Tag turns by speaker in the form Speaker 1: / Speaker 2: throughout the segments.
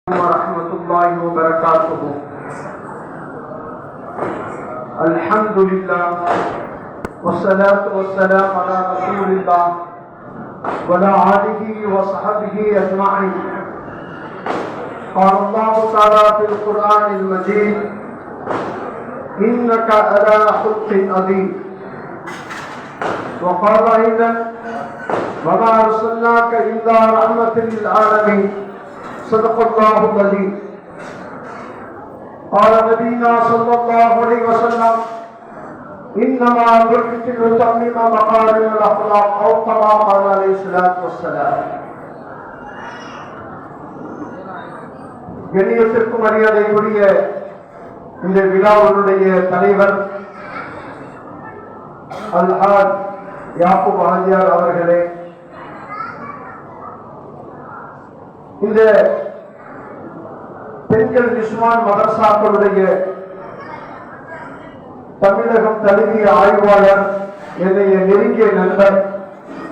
Speaker 1: ورحمة الله وبركاته. الحمد لله والصلاة والسلام على رسول الله وعلى آله وصحبه أجمعين. قال الله تعالى في القرآن المجيد: إنك على خلق عظيم. وقال أيضا: وما أرسلناك إلا رحمة للعالمين. صدق الله العظيم. قال نبينا صلى الله عليه وسلم: إنما بعثت لأتمم مكارم الأخلاق أو كما قال عليه الصلاة والسلام. கண்ணியத்திற்கும் மரியாதைக்குரிய இந்த விழாவுடைய தலைவர் அல்ஹாஜ் யாக்கூப் ஹாஜியார் அவர்களே, இந்த பெண்கள் நிஸ்வான் மதரசாக்களுடைய தமிழகம் தழுவிய ஆய்வாளர், என்னுடைய நெருங்கிய நண்பர்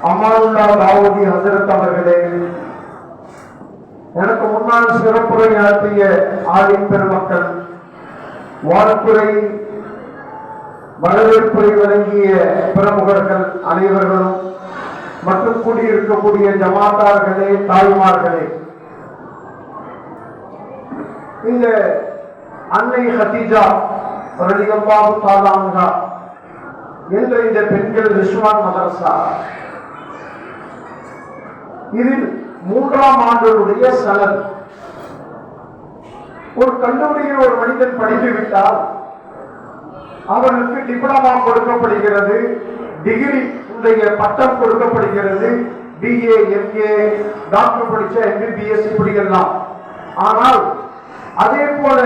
Speaker 1: அமானுல்லா தாவூதி ஹசரத் அவர்களே, எனக்கு முன்னால் சிறப்புரை நடத்திய ஆலிம் பெருமக்கள், வாழ்த்துறை வரவேற்புரை வழங்கிய பிரமுகர்கள் அனைவர்களும் மற்றும் கூடியிருக்கக்கூடிய ஜமாத்தார்களே, தாய்மார்களே, இந்த அன்னை ஹதீஜா ரலியல்லாஹு தஆலா அன்ஹா என்ற இந்த பெண்கள் ரிஸ்வான் மதரசா, இதில் 3ஆம் ஆண்டுடைய சனத். ஒரு கல்லூரியில் ஒரு மனிதன் படித்து விட்டால் அவனுக்கு டிப்ளமா கொடுக்கப்படுகிறது, டிகிரி பட்டம் கொடுக்கப்படுகிறது, பிஏ, எம்ஏ, டாக்டர் படிச்ச எம்பிபிஎஸ் இப்படியெல்லாம். ஆனால் அதே போல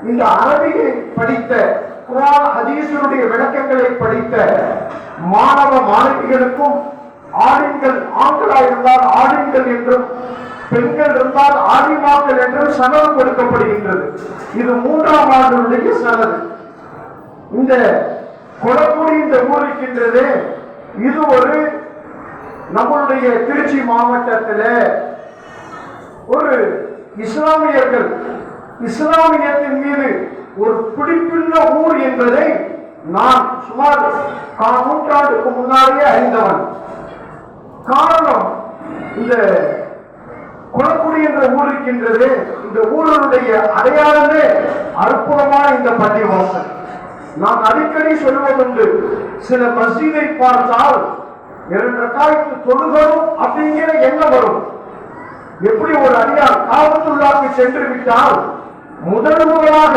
Speaker 1: இந்த அரபியை படித்த, குர்ஆன் ஹதீஸுடைய விளக்கங்களை படித்த மாணவ மாணவிகளுக்கும் ஆலிம்கள், ஆண்களாக இருந்தால் ஆலிம்கள் என்றும் பெண்கள் இருந்தால் ஆலிமாக்கள் என்றும் சனது கொடுக்கப்படுகின்றது. இது 3ஆம் ஆண்டுடைய சனது. இந்த கொளக்குடி இந்த ஊர் இருக்கின்றது, இது ஒரு நம்மளுடைய திருச்சி மாவட்டத்தில் ஒரு இஸ்லாமியர்கள் இஸ்லாமியத்தின் மீது ஒரு பிடிப்புள்ள ஊர் என்பதை நான் சுமார் நூற்றாண்டுக்கு முன்னாடியே அறிந்தவன். காரணம், இந்த குளக்குடி என்ற ஊர் இருக்கின்றது, இந்த ஊருடைய அடையாளமே அற்புதமான இந்த பள்ளிவாசல். நான் அடிக்கடி சொல்வதுண்டு, சில மஸ்ஜிதை பார்த்தால் 2 ரக்காயத்து தொழுகணும் அப்படிங்கிற எண்ணம் வரும். எப்படி ஒரு அடியார் காபத்துல்லாஹ்க்கு சென்று விட்டால் முதலாக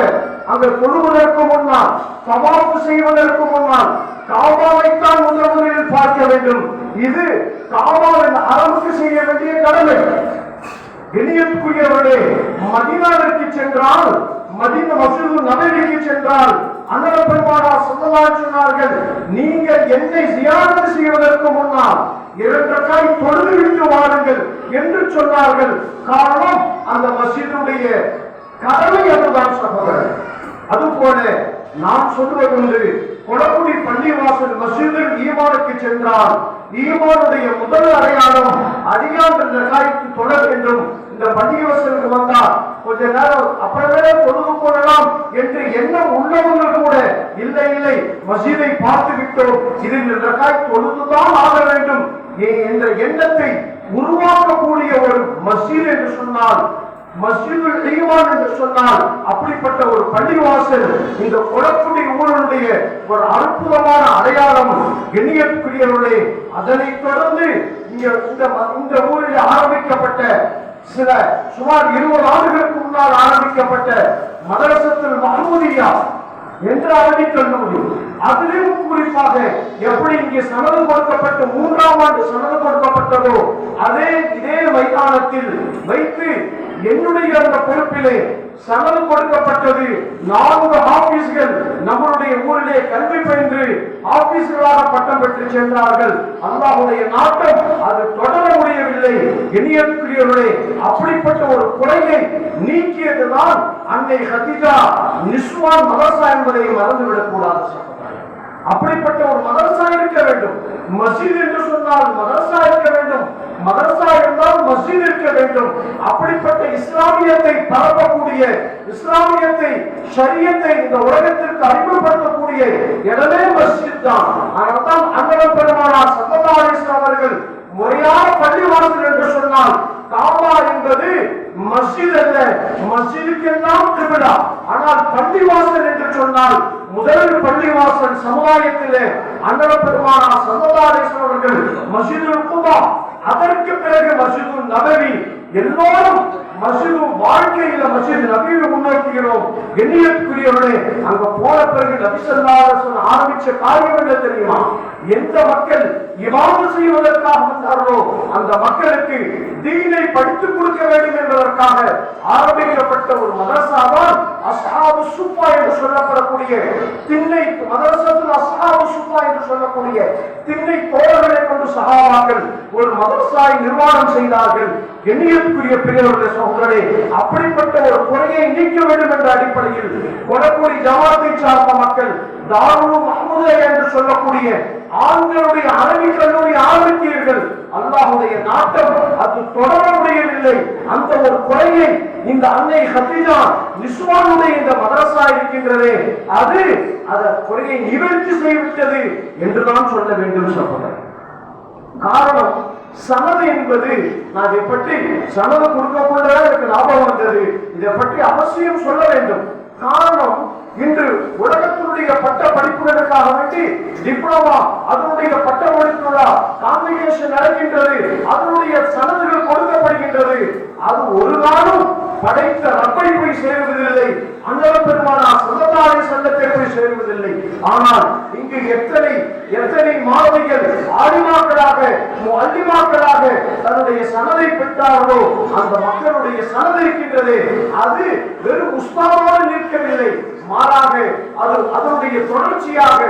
Speaker 1: அங்கு தொழுவதற்கு முன்னால், தவாஃப் செய்வதற்கு முன்னால் காபாவைத்தான் முதலில் பார்க்க வேண்டும். இது காபாவின் அரபுக்கு செய்ய வேண்டிய கடமை. கண்ணியத்துக்குரியவர்களே, மதீனாவிற்கு சென்றால், மதீனா மஸ்ஜிது நபவிக்கு சென்றால் அன்னல் பெருமானார் ஸல்லல்லாஹு அலைஹி சொன்னார்கள், நீங்கள் என்னை ஜியாரத் செய்வதற்கு முன்னால் 2 ரக்காய் தொழுது விட்டு வாருங்கள் என்று சொன்னார்கள். காரணம், அந்த மஸ்ஜிதுடைய கடமை அதுதான் சகோதரர். அதுபோல நான் சொல்வதுண்டு, கொளக்குடி பள்ளிவாசல் மஸ்ஜிதுல் ஈமானுக்கு சென்றால் ஈமானுடைய முதல் அடையாளம் அடியான் ரக்காய்க்கு தொழ வேண்டும். இந்த பள்ளிவாசலுக்கு வந்தால் கொஞ்ச நேரம் அப்புறமே தொழுது கொள்ளலாம் என்று எண்ணம் உள்ளவங்க கூட இல்லை இல்லை, மஸ்ஜிதை பார்த்து விட்டோம், இதில் ரக்காய் தொழுதுதான் ஆக வேண்டும் என்ற எண்ணத்தை உருவாக்கக்கூடிய ஒரு மஸ்ஜித் என்று சொன்னால், மஸ்ஜிதுல் ஈமான் என்று சொன்னால், அப்படிப்பட்ட ஒரு பள்ளிவாசல் இந்த கொளக்குடி ஊருடைய ஒரு அற்புதமான அடையாளம். கண்ணியத்துக்குரியவர்களே, அதனைத் தொடர்ந்து இந்த ஊரில் ஆரம்பிக்கப்பட்ட சுமார் 20 ஆண்டுகளுக்கு முன்னால் ஆரம்பிக்கப்பட்ட மதரசத்துல் மஹ்மூதியா என்ற அரபி கல்லூரி, அதிலும் குறிப்பாக எப்படி இங்கே சனது கொடுக்கப்பட்ட 3ஆம் ஆண்டு சனது கொடுக்கப்பட்டதோ இதே மைதானத்தில் வைத்து என்னுடைய அந்த பொறுப்பிலே சனது கொடுக்கப்பட்டது. 4 ஆபீஸ்கள் நம்மளுடைய ஊரிலே கல்வி பயின்று ஆபீஸ்களாக பட்டம் பெற்று சென்றார்கள். அல்லாஹ்வுடைய நாட்டம் அது தொடர முடியவில்லை. கண்ணியத்துக்குரியவர்களே, அப்படிப்பட்ட ஒரு குறையை நீக்கியதுதான் அன்னை ஹதீஜா நிஸ்வான் மதரசா என்பதை மறந்துவிடக் கூடாது. அப்படிப்பட்ட ஒரு மதரசா இருக்க வேண்டும். மஸ்ஜித் என்று சொன்னால் மதரசா இருக்க வேண்டும். மதரசா இருந்தால் மஸ்ஜித் இருக்க வேண்டும். அப்படிப்பட்ட இஸ்லாமியத்தை பரப்பக்கூடிய, இஸ்லாமியத்தை, ஷரியத்தை இந்த உலகத்திற்கு அறிமுகப்படுத்தக்கூடிய இடமே மஸ்ஜித் தான். அதனால்தான் அண்ணல் பெருமானார் ஸல்லல்லாஹு அலைஹி வஸல்லம் அவர்கள் முறையான பள்ளிவாசல் என்று சொன்னால் காபா என்பது மஸ்ஜித் அல்ல, மஸ்ஜிதுக்கெல்லாம் கிபிலா. ஆனால் பள்ளிவாசல் என்று சொன்னால் முதல் பள்ளிவாசல் சமுதாயத்திலே அண்ணல் பெருமானார் ஸல்லல்லாஹு அலைஹி வஸல்லம் அவர்கள் மஸ்ஜிதுல் குபா, அதற்கு பிறகு மஸ்ஜிதுல் நபவி. எல்லோரும் மஸ்ஜிது வாழ்க்கையில மஸ்ஜித் நபியை முன்னோக்குகிறோம். கண்ணியத்துக்குரியவர்களே, அங்க போன பிறகு நபி ஸல்லல்லாஹு அலைஹி வஸல்லம் ஆரம்பிச்ச காரியம் என்ன தெரியுமா? எந்த மக்கள் இபாதத் செய்வதற்காக வந்தார்களோ அந்த மக்களுக்கு தீனை படித்துக் கொடுக்க வேண்டும் என்பதற்காக ஆரம்பிக்கப்பட்ட ஒரு மதரசா தான் அஸ்ஹாபு சுஃபா என்று சொல்லப்படக்கூடிய திண்ணை மதரசத்துல் அஸ்ஹாபு சுஃபா என்று சொல்லக்கூடிய திண்ணை தோழர்களை கொண்டு சஹாபாக்கள் ஒரு மதரசாவை நிர்மாணம் செய்தார்கள். எண்ணியத்துக்குரிய பெரியவர்களே, சகோதரர்களே, அப்படிப்பட்ட ஒரு குறையை நீக்க வேண்டும் என்ற அடிப்படையில் கொடக்குடி ஜமாத்தை சார்ந்த மக்கள் தாருல் மஹ்மூதியா என்று சொல்லக்கூடிய ஆண்களுடைய அரபி கல்லூரி ஆரம்பித்தீர்கள். அல்லாஹ்வுடைய நாட்டம் அது தொடர முடியவில்லை. அந்த ஒரு குறையை இந்த அன்னை ஹதீஜா நிஸ்வானுடைய இந்த மதரசா இருக்கின்றதே, அது அந்த குறையை நிவர்த்தி செய்துவிட்டது என்றுதான் சொல்ல வேண்டும் சகோதரர். காரணம் சனது என்பது, நான் இதை பற்றி சனது கொடுக்கக்கூட எனக்கு லாபம் வந்தது, இதை பற்றி அவசியம் சொல்ல வேண்டும். காரணம், இன்று உலகத்தினுடைய பட்ட படிப்புகளுக்காக வேண்டி டிப்ளமா, அதனுடைய பட்ட படிப்புள்ள காம்பினேஷன் நடக்கின்றது, அதனுடைய சனதுகள் கொடுக்கப்படுகின்றது. அது ஒரு நாளும் படைத்த ரப்பை போய் சேருவதில்லை, அண்ணல் பெருமானார் ஸல்லல்லாஹு அலைஹி வஸல்லம் போய் சேருவதில்லை. ஆனால் இங்கு எத்தனை மாணவிகள் ஆலிமாக்களாக, முஅல்லிமாக்களாக தன்னுடைய சனதை பெற்றார்களோ அந்த மக்களுடைய சனது இருக்கின்றது, அது வெறும் உஸ்தாதோடு நிற்கவில்லை, மாறாக அது அதனுடைய தொடர்ச்சியாக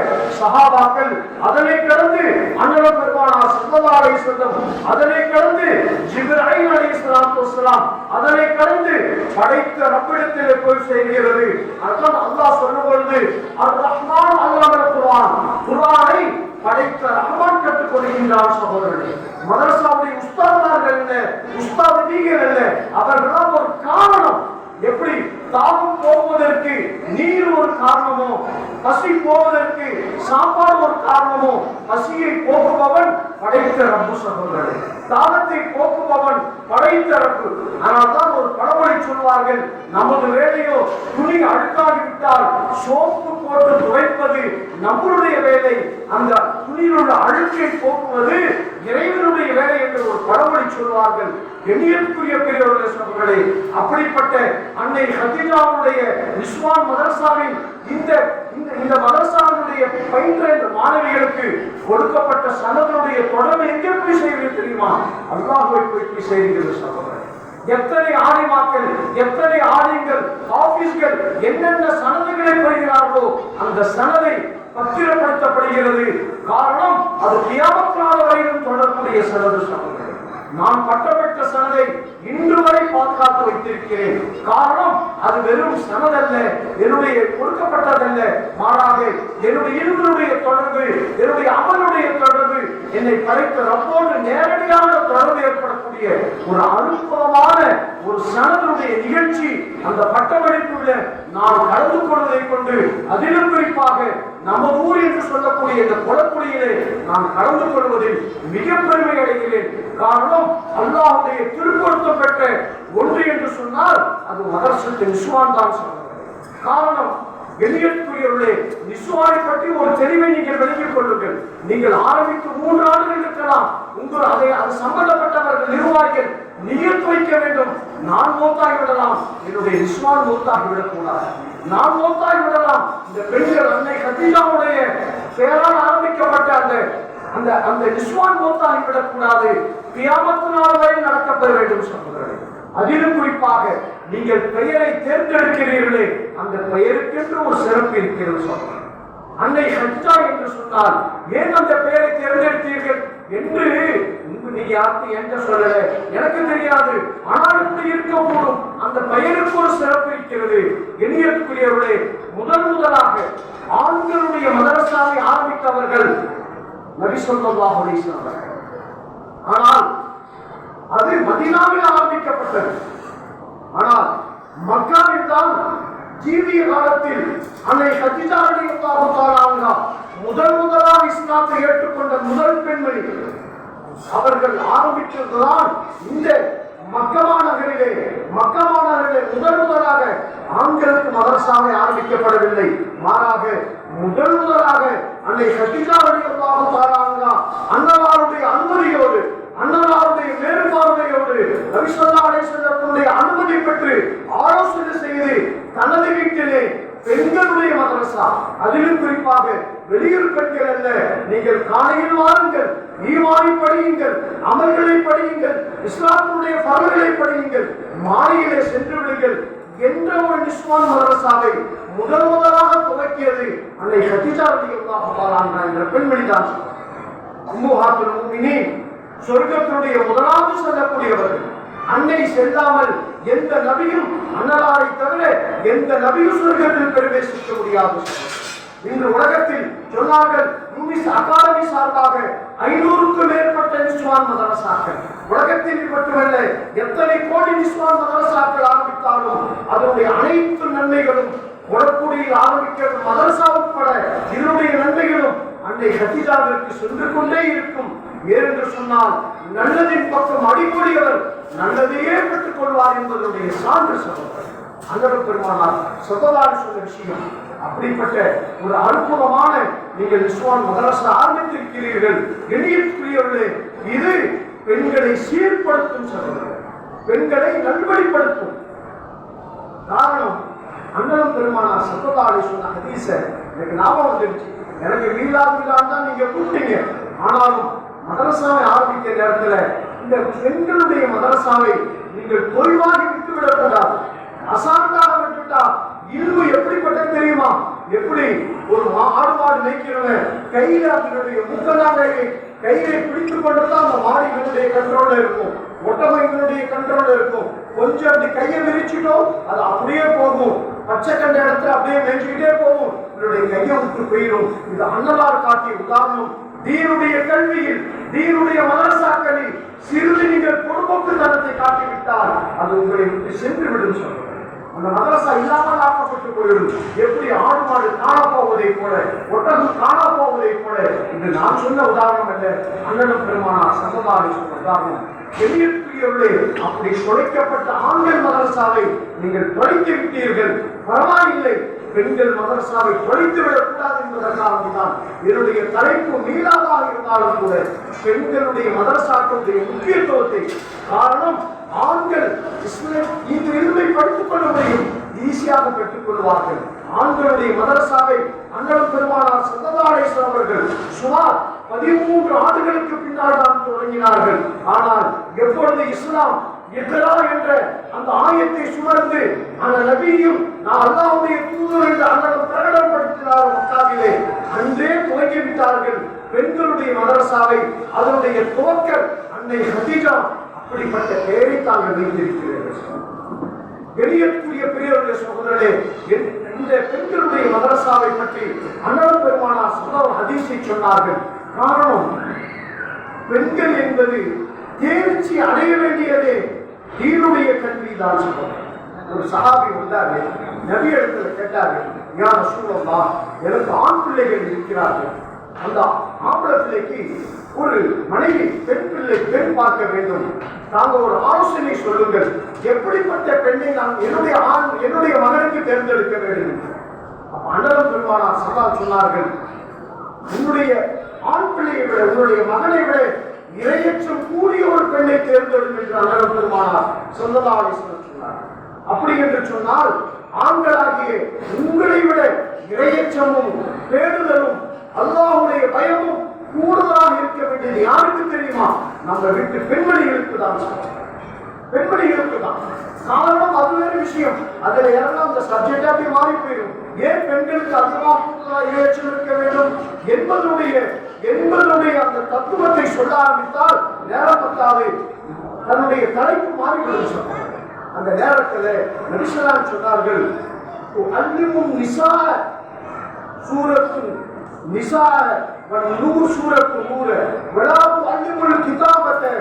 Speaker 1: சஹாபாக்கள், அதனை கடந்து அண்ணல் பெருமானார் ஸல்லல்லாஹு அலைஹி வஸல்லம், அதனை கடந்து ஜிப்ரீல் அலைஹிஸ்ஸலாத்து வஸ்ஸலாம், அதனை கடந்து படைத்த ரப்பிடத்திலே போய் சேர்கிறது. அதான் அல்லாஹ் சொல்லும் பொழுது அர் ரஹ்மான் அல்லாமல் குர்ஆன், குர்ஆனை படைத்த ரஹ்மான் கற்றுக் கொடுக்கின்றார். சகோதரர்களே, மதரசாவுடைய உஸ்தாத்மார்கள் என்ன, உஸ்தாதிகள் என்ன, அவர்களாம் ஒரு காரணம். எப்படி தாகம் போவதற்கு நீர் ஒரு காரணமோ, பசி போவதற்கு சாப்பாடு ஒரு காரணமோ, பசியை போக்குபவன் படைத்த ரப்பு. சகோதரர்களே, தாகத்தை போக்குபவன் படைத்த ரப்பு. அதனால்தான் ஒரு பழமொழி சொல்வார்கள், நமது வேலையோ துணி அழுக்காகிவிட்டால் சோப்பு போட்டு துவைப்பது நம்மளுடைய வேலை, அந்த துணியில் உள்ள அழுக்கை போக்குவது இறைவனுடைய வேலை என்று ஒரு பழமொழி சொல்வார்கள். எண்ணியத்துக்குரிய பெரியவர்களே, சகோதரர்களே, அப்படிப்பட்ட அன்னை ஹதீஜாவுடைய நிஸ்வான் மதரசாவின் இந்த மதரசாவினுடைய பயின்ற இந்த மாணவிகளுக்கு கொடுக்கப்பட்ட சனதனுடைய தொடர்பு எங்கே போய் செய்வது தெரியுமா? அல்லாஹ்வை போய் செய்கிறது. சகோதரர், எத்தனை ஆலிமாக்கள், எத்தனை ஆலிம்கள், ஆபீஸ்கள் என்னென்ன சனதுகளை பெறுகிறார்களோ அந்த சனதை பத்திரப்படுத்தப்படுகிறது. காரணம், அது கியாமத் நாள் வரையிலும் தொடரக்கூடிய சனது. சகோதரர், நான் பட்டப்பட்ட சனதை இன்று வரை பாதுகாத்து வைத்திருக்கிறேன். காரணம், அது வெறும் சனதல்ல, என்னுடைய கொடுக்கப்பட்டதல்ல, மாறாக என்னுடைய இருவருடைய தொடர்பு, என்னுடைய அமலுடைய தொடர்பு, என்னை படைத்த ரப்போடு நேரடியான தொடர்பு ஏற்படக்கூடிய ஒரு அனுபவமான ஒரு சனதுடைய நிகழ்ச்சி அந்த பட்டமளிப்புள்ள நான் கலந்து கொள்வதை கொண்டு, அதிலும் குறிப்பாக நமது ஊர் என்று சொல்லக்கூடிய இந்த கொலக்குடியிலே நான் கலந்து கொள்வதில் மிக பெருமை அடைகிறேன். காரணம், அல்லாஹ்வுடைய திருப்பொருத்தம் பெற்ற ஒன்று என்று சொன்னால் அது மதரசத்து நிஸ்வான் தான் சொல்லுங்கள். காரணம், கண்ணியத்துக்குரியவர்களே, நிஸ்வானை பற்றி ஒரு தெளிவை நீங்கள் விளங்கிக் கொள்ளுங்கள். நீங்கள் ஆரம்பித்து 3 ஆண்டுகள் இருக்கலாம், உங்கள் அது சம்பந்தப்பட்டவர்கள் நிர்வாகிகள் நியத் வைக்க வேண்டும். நான் மௌத்தாகி விடலாம், என்னுடைய நிஸ்வான் மௌத்தாகி விடக்கூடாது. நான் மௌத்தாகி விடலாம், இந்த பெண்கள் அன்னை ஹதீஜாவுடைய பெயரால் ஆரம்பிக்கப்பட்ட அந்த அந்த நிஸ்வான் மௌத்தாகி விடக்கூடாது. கியாமத் நாள் வரை நடக்கப்பட வேண்டும். சகோதரர்களே, அதிலும் குறிப்பாக நீங்கள் பெயரை தேர்ந்தெடுக்கிறீர்களே, அந்த பெயருக்கென்று ஒரு சிறப்பு இருக்கிறது. சகோதரர், அன்னை ஹதீஜா என்று சொன்னால் ஏன் அந்த பெயரை தேர்ந்தெடுத்தீர்கள் என்று நீங்க யாருக்கு என்ற சொல்லல, எனக்கு தெரியாது. ஆனால் இப்படி இருக்கக்கூடும், அந்த பெயருக்கு ஒரு சிறப்பு இருக்கிறது. எண்ணியத்துக்குரியவர்களே, முதலாக ஆண்களுடைய மதரசாவை ஆரம்பித்தவர்கள் நபி ஸல்லல்லாஹு அலைஹி வஸல்லம். ஆனால் அது மதீனாவில் ஆரம்பிக்கப்பட்டது. ஆனால் மக்காவில் தான் ஜீவிய காலத்தில் அன்னை கதீஜா ரலியல்லாஹு தஆலா அன்ஹா முதலாக இஸ்லாத்தை ஏற்றுக்கொண்ட முதல் பெண்மணி. அவர்கள் ஆரம்பித்ததுதான் இந்த மக்கா மாநகரிலே முதலாக ஆண்களுக்கு மதரசாவை ஆரம்பிக்கப்படவில்லை. மாறாக முதலாக அன்னை கதீஜா ரலியல்லாஹு தஆலா அன்ஹா அன்னலாருடைய அனுமதியோடு, அன்னலாருடைய மேற்பார்வையோடு, நபி ஸல்லல்லாஹு அலைஹி வஸல்லமுடைய அனுமதி பெற்று ஆலோசனை செய்து தனது வீட்டிலே பெண்களுடைய மதரசா, அதிலும் குறிப்பாக வெளியூர் பெண்கள் அல்ல, நீங்கள் காலையில் வாருங்கள், ஈமானை படியுங்கள், அமல்களை படியுங்கள், இஸ்லாமுடைய பரவலை படியுங்கள், மாலையிலே சென்று விடுங்கள் என்ற ஒரு நிஸ்வான் மதரசாவை முதலாக துவக்கியது அன்னை கதீஜா ரலியல்லாஹு தஆலா அன்ஹா என்ற பெண்மணி தான். உம்மஹாத்துல் முஃமினீன், சொர்க்கத்தினுடைய முதலாவது செல்லக்கூடியவர்கள். அன்னை செல்லாமல் எந்த நபியும், அன்னலாரை தவிர எந்த நபியும் சொர்க்கத்தில் பிரவேசிக்க முடியாது. இன்று உலகத்தில் சொன்னார்கள், யூனிஸ் அகாடமி சார்பாக 500க்கும் மேற்பட்ட நிஸ்வான் மதரசாக்கள். உலகத்தில் மட்டுமல்ல, எத்தனை கோடி நிஸ்வான் மதரசாக்கள் ஆரம்பித்தாலும் அதனுடைய அனைத்து நன்மைகளும் உடற்கூடியில் ஆரம்பிக்க மதரசா உட்பட இதனுடைய நன்மைகளும் அன்னை கதீஜாவிற்கு சென்று கொண்டே இருக்கும். ஏனென்று சொன்னால் நல்லதின் பக்கம் அடிப்படையவர் நல்லதையே பெற்றுக் கொள்வார் என்பதனுடைய சான்று சகோதரர். அன்னவர் பெருமானார் சதவாறு சொன்ன விஷயம். அப்படிப்பட்ட ஒரு அற்புதமான நீங்கள் நிஸ்வான் மதரசா ஆரம்பித்திருக்கிறீர்கள். எளியவர்களே, இது பெண்களை சீர்படுத்தும் சகோதரர், பெண்களை நல்வழிப்படுத்தும். காரணம், அன்னவர் பெருமானார் சதவாறு சொன்ன ஹதீஸ எனக்கு ஞாபகம் வந்துருச்சு. எனக்கு வீழாதான் தான் நீங்க கூப்பிட்டீங்க. ஆனாலும் மதரசாவை ஆரம்பிக்கிற நேரத்தில் இந்த பெண்களுடைய மதரசாவை நீங்கள் தொய்வாகி விட்டுவிடக் கூடாது. அசாந்தாக விட்டுட்டா இல்மு எப்படிப்பட்டது தெரியுமா? எப்படி ஒரு ஆடு மாடு மேய்க்கிறவன் கையில அதனுடைய முக்கநாகையை கையிலே பிடித்துக் கொண்டுதான் அந்த மாடுகளுடைய கண்ட்ரோல்ல இருக்கும், ஒட்டமைகளுடைய கண்ட்ரோல்ல இருக்கும். கொஞ்சம் அப்படி கையை விரிச்சிட்டோம், அது அப்படியே போகும், பச்சை கண்ட இடத்துல அப்படியே மேய்ச்சிக்கிட்டே போகும், இதனுடைய கையை விட்டு போயிடும். இது அன்னலார் காட்டிய உதாரணம். தீனுடைய கல்வியில், தீனுடைய மதரசாக்களில் சிறிது நீங்கள் பொறுப்போக்கு தரத்தை காட்டிவிட்டால் அது உங்களை விட்டு சென்று விடும் சொல்றேன். அந்த மதரசா இல்லாமல் ஆக்கப்பட்டு போயிடும். எப்படி ஆடு மாடு காணா போவதை போல, ஒட்டகம் காணா போவதை போல. இது நான் சொன்ன உதாரணம் அல்ல, அண்ணனும் பெருமானார் சல்லல்லாஹு அலைஹி வஸல்லம் உதாரணம். எளியவர்களே, அப்படி தொலைக்கப்பட்ட ஆண்கள் மதரசாவை நீங்கள் தொலைத்து விட்டீர்கள். பரவாயில்லை, பெண்கள் மதரசாவை தொலைத்து விடக்கூடாது என்பதற்காக தான் என்னுடைய தலைப்பு மீளாதாக இருந்தாலும் கூட பெண்களுடைய மதரசாக்களுடைய முக்கியத்துவத்தை. காரணம், ஆண்கள் இந்த இருமை படித்துக் கொள்ள முடியும், ஈஸியாக பெற்றுக் கொள்வார்கள். ஆண்களுடைய மதரசாவை அண்ணன் பெருமானார் ஸல்லல்லாஹு அலைஹி வஸல்லம் அவர்கள் சுமார் 13 ஆண்டுகளுக்கு பின்னால் தான் தொடங்கினார்கள். ஆனால் எப்பொழுது இஸ்லாம் இக்ரா என்ற அந்த ஆயத்தை சுமர்ந்து அந்த நபியும் நான் அல்லாஹ்வுடைய தூதர் என்று அண்ணன் பிரகடனப்படுத்தினார் மக்காவிலே, அன்றே துவங்கிவிட்டார்கள் பெண்களுடைய மதரசாவை. அதனுடைய துவக்கல் அன்னை கதீஜா. அப்படிப்பட்ட பெயரை தாங்கள் வைத்திருக்கிறீர்கள். வெளியேற்குரிய பெரியவருடைய சகோதரர்களே, இந்த பெண்களுடைய மதரசாவை பற்றி அண்ணன் பெருமானார் ஸல்லல்லாஹு ஹதீஸை சொன்னார்கள். காரணம், பெண்கள் என்பது தேர்ச்சி அடைய வேண்டியதே தீனுடைய கல்விதான் சொல்றாங்க. ஒரு சஹாபி வந்தாரு, நபி இடத்துல கேட்டாரு, யா ரசூலல்லாஹ், எனக்கு ஆண் பிள்ளைகள் இருக்கிறார்கள், அந்த ஆம்பளை பிள்ளைக்கு ஒரு மனைவி பெண் பார்க்க வேண்டும், நாங்க ஒரு ஆலோசனை சொல்லுங்கள், எப்படிப்பட்ட பெண்ணை நான் என்னுடைய மகனுக்கு தேர்ந்தெடுக்க வேண்டும். அப்ப அண்ணன் பெருமானார் ஸல்லல்லாஹு சொன்னார்கள், உன்னுடைய ஆண் பிள்ளையை விட, உன்னுடைய மகனை விட இரையச்சம் கூடிய ஒரு பெண்ணை தேர்ந்தெடுக்கும் என்று அண்ணன் பெருமானார் ஸல்லல்லாஹு அலைஹி வஸல்லம் சொன்னார். அப்படி என்று சொன்னால் ஆண்களாகிய உங்களை விட இரையச்சமும் பேணுதலும் அல்லாஹ்வுடைய பயமும் கூடுதலாக இருக்க வேண்டியது யாருக்கு தெரியுமா? நம்ம வீட்டு பெண்மணிகளுக்கு தான். பெண்மணிகளுக்கு தான். காரணம் அது வேறு விஷயம், அதுல இறங்க அந்த சப்ஜெக்ட் அப்படி மாறி போயிடும். ஏன் பெண்களுக்கு அதிகமாக கூடுதலாக இரையச்சம் இருக்க வேண்டும் என்பதனுடைய அந்த தத்துவத்தை சொல்ல ஆரம்பித்தால் நேரம் பத்தாது, தன்னுடைய தலைப்பு மாறிவிடும் சொன்னார். அந்த நேரத்தில் நபி ஸல்லல்லாஹு சொன்னார்கள், அல்லிமுன் நிஸா சூரத்துன் நிசா நூறு சூரத்து நூறு விளாத்து அல்லிமுல் கிதாபத்தை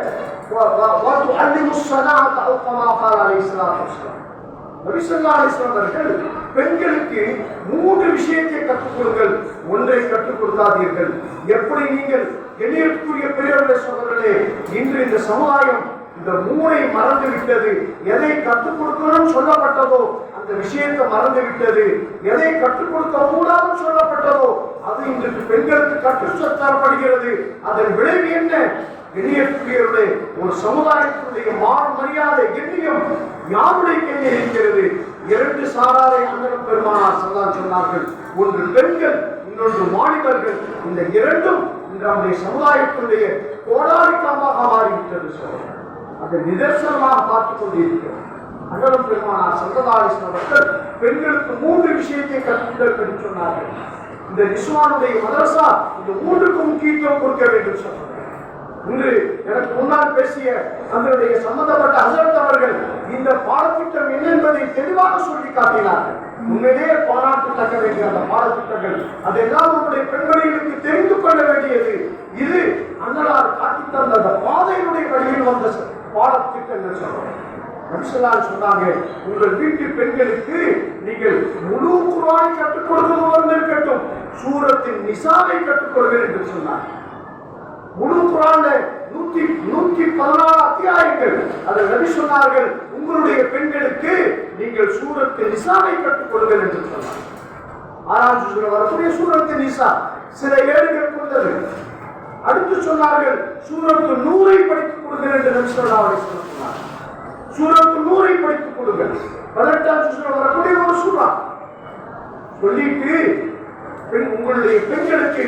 Speaker 1: வாத்து அல்லிமுஸ் ஸலாத் அவு கமா கால அலைஹிஸ்ஸலாத்து வஸலாம். நபி ஸல்லல்லாஹு அலைஹி வஸல்லம் அவர்கள் பெண்களுக்கு 3 விஷயத்தை கற்றுக் கொடுங்கள், ஒன்றை கற்றுக் கொடுக்காதீர்கள். எப்படி நீங்கள் எண்ணியற்குரிய பெரியவர்களே சகோதரர்களே, இன்று இந்த சமுதாயம் இந்த 3ஐ மறந்து விட்டது. எதை கற்றுக் கொடுக்கணும் சொல்லப்பட்டதோ அந்த விஷயத்தை மறந்து விட்டது. எதை கற்றுக் கொடுக்க கூடாது சொல்லப்பட்டதோ அது இன்றைக்கு பெண்களுக்கு கற்றுத் தரப்படுகிறது. அதன் விளைவு என்ன? எண்ணியற்குரியவர்களே, ஒரு சமுதாயத்தினுடைய மான் மரியாதை எண்ணியம் யாருடைய கையில் இருக்கிறது? 2 சாராரை அண்ணன் பெருமானார் ஸல்லல்லாஹு சொன்னார்கள். ஒன்று பெண்கள், இன்னொன்று வாலிபர்கள். இந்த 2ம் நம்முடைய சமுதாயத்தினுடைய கோடாரிக்கமாக மாறிவிட்டது. அதை நிதர்சனமாக பார்த்துக் கொண்டிருக்கிறோம். அண்ணன் பெருமானார் ஸல்லல்லாஹு அவர்கள் பெண்களுக்கு 3 விஷயத்தை கற்றுக் சொன்னார்கள். இந்த நிஸ்வானுடைய மதரசா இந்த 3க்கும் முக்கியத்துவம் கொடுக்க வேண்டும் சொன்னார்கள். இன்று எனக்கு முன்னால் பேசிய அதனுடைய சம்பந்தப்பட்ட ஹஸரத் அவர்கள் இந்த பாடத்திட்டம் என்ன என்பதை தெளிவாக சொல்லி காட்டினார்கள். உண்மையிலேயே பாராட்டத்தக்க வேண்டிய அந்த பாடத்திட்டங்கள் அதெல்லாம் நம்முடைய பெண்களுக்கு தெரிந்து கொள்ள வேண்டியது. இது அண்ணலார் காட்டி தந்த அந்த பாதையினுடைய வழியில் வந்த பாடத்திட்டங்கள் சொல்றோம். சொன்னாங்க, உங்கள் வீட்டு பெண்களுக்கு நீங்கள் முழு குர்ஆனை கற்றுக் கொடுப்பது இருக்கட்டும், சூரத்தின் நிசாவை கற்றுக் கொடுங்கள் என்று சொன்னார். முழு குர்ஆன்ல 114 அத்தியாயங்கள். அதை நபி சொன்னார்கள், உங்களுடைய பெண்களுக்கு நீங்கள் சூரத்தின் நிசாவை கற்றுக் கொடுங்கள் என்று சொன்னார். 6ஆம் ஜுஸ்ல வரக்கூடிய சூரத்தின் நிசா சில ஏடுகள் கொண்டது. அடுத்து சொன்னார்கள், சூரத்து நூரை படித்துக் கொடுங்கள் என்று நபி ஸல்லல்லாஹு அலைஹி வஸல்லம் சொன்னார். சூரத்து நூரை படித்துக் கொடுங்கள். 18ஆம் ஜுஸ்ல வரக்கூடிய ஒரு சூரா சொல்லிட்டு உங்களுடைய பெண்களுக்கு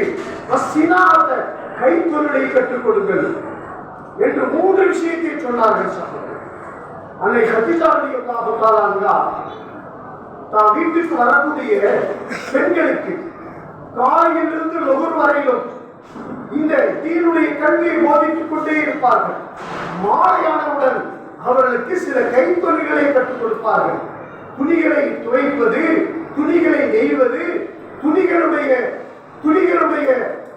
Speaker 1: வஸ்ஸினாத கைத்தொழிலை கற்றுக் கொடுங்கள் என்று 3 விஷயத்தை சொன்னார்கள். அன்னை ஹதீஜா ரலியல்லாஹு தஆலா அன்ஹா தான் வீட்டுக்கு வரக்கூடிய பெண்களுக்கு காலையிலிருந்து லொஹர் வரையிலும் இந்த தீனுடைய கல்வியை போதித்துக் கொண்டே இருப்பார்கள். மாலையானவுடன் அவர்களுக்கு சில கைத்தொழில்களை கற்றுக் கொடுப்பார்கள். துணிகளை துவைப்பது, துணிகளை நெய்வது, துணிகளுடைய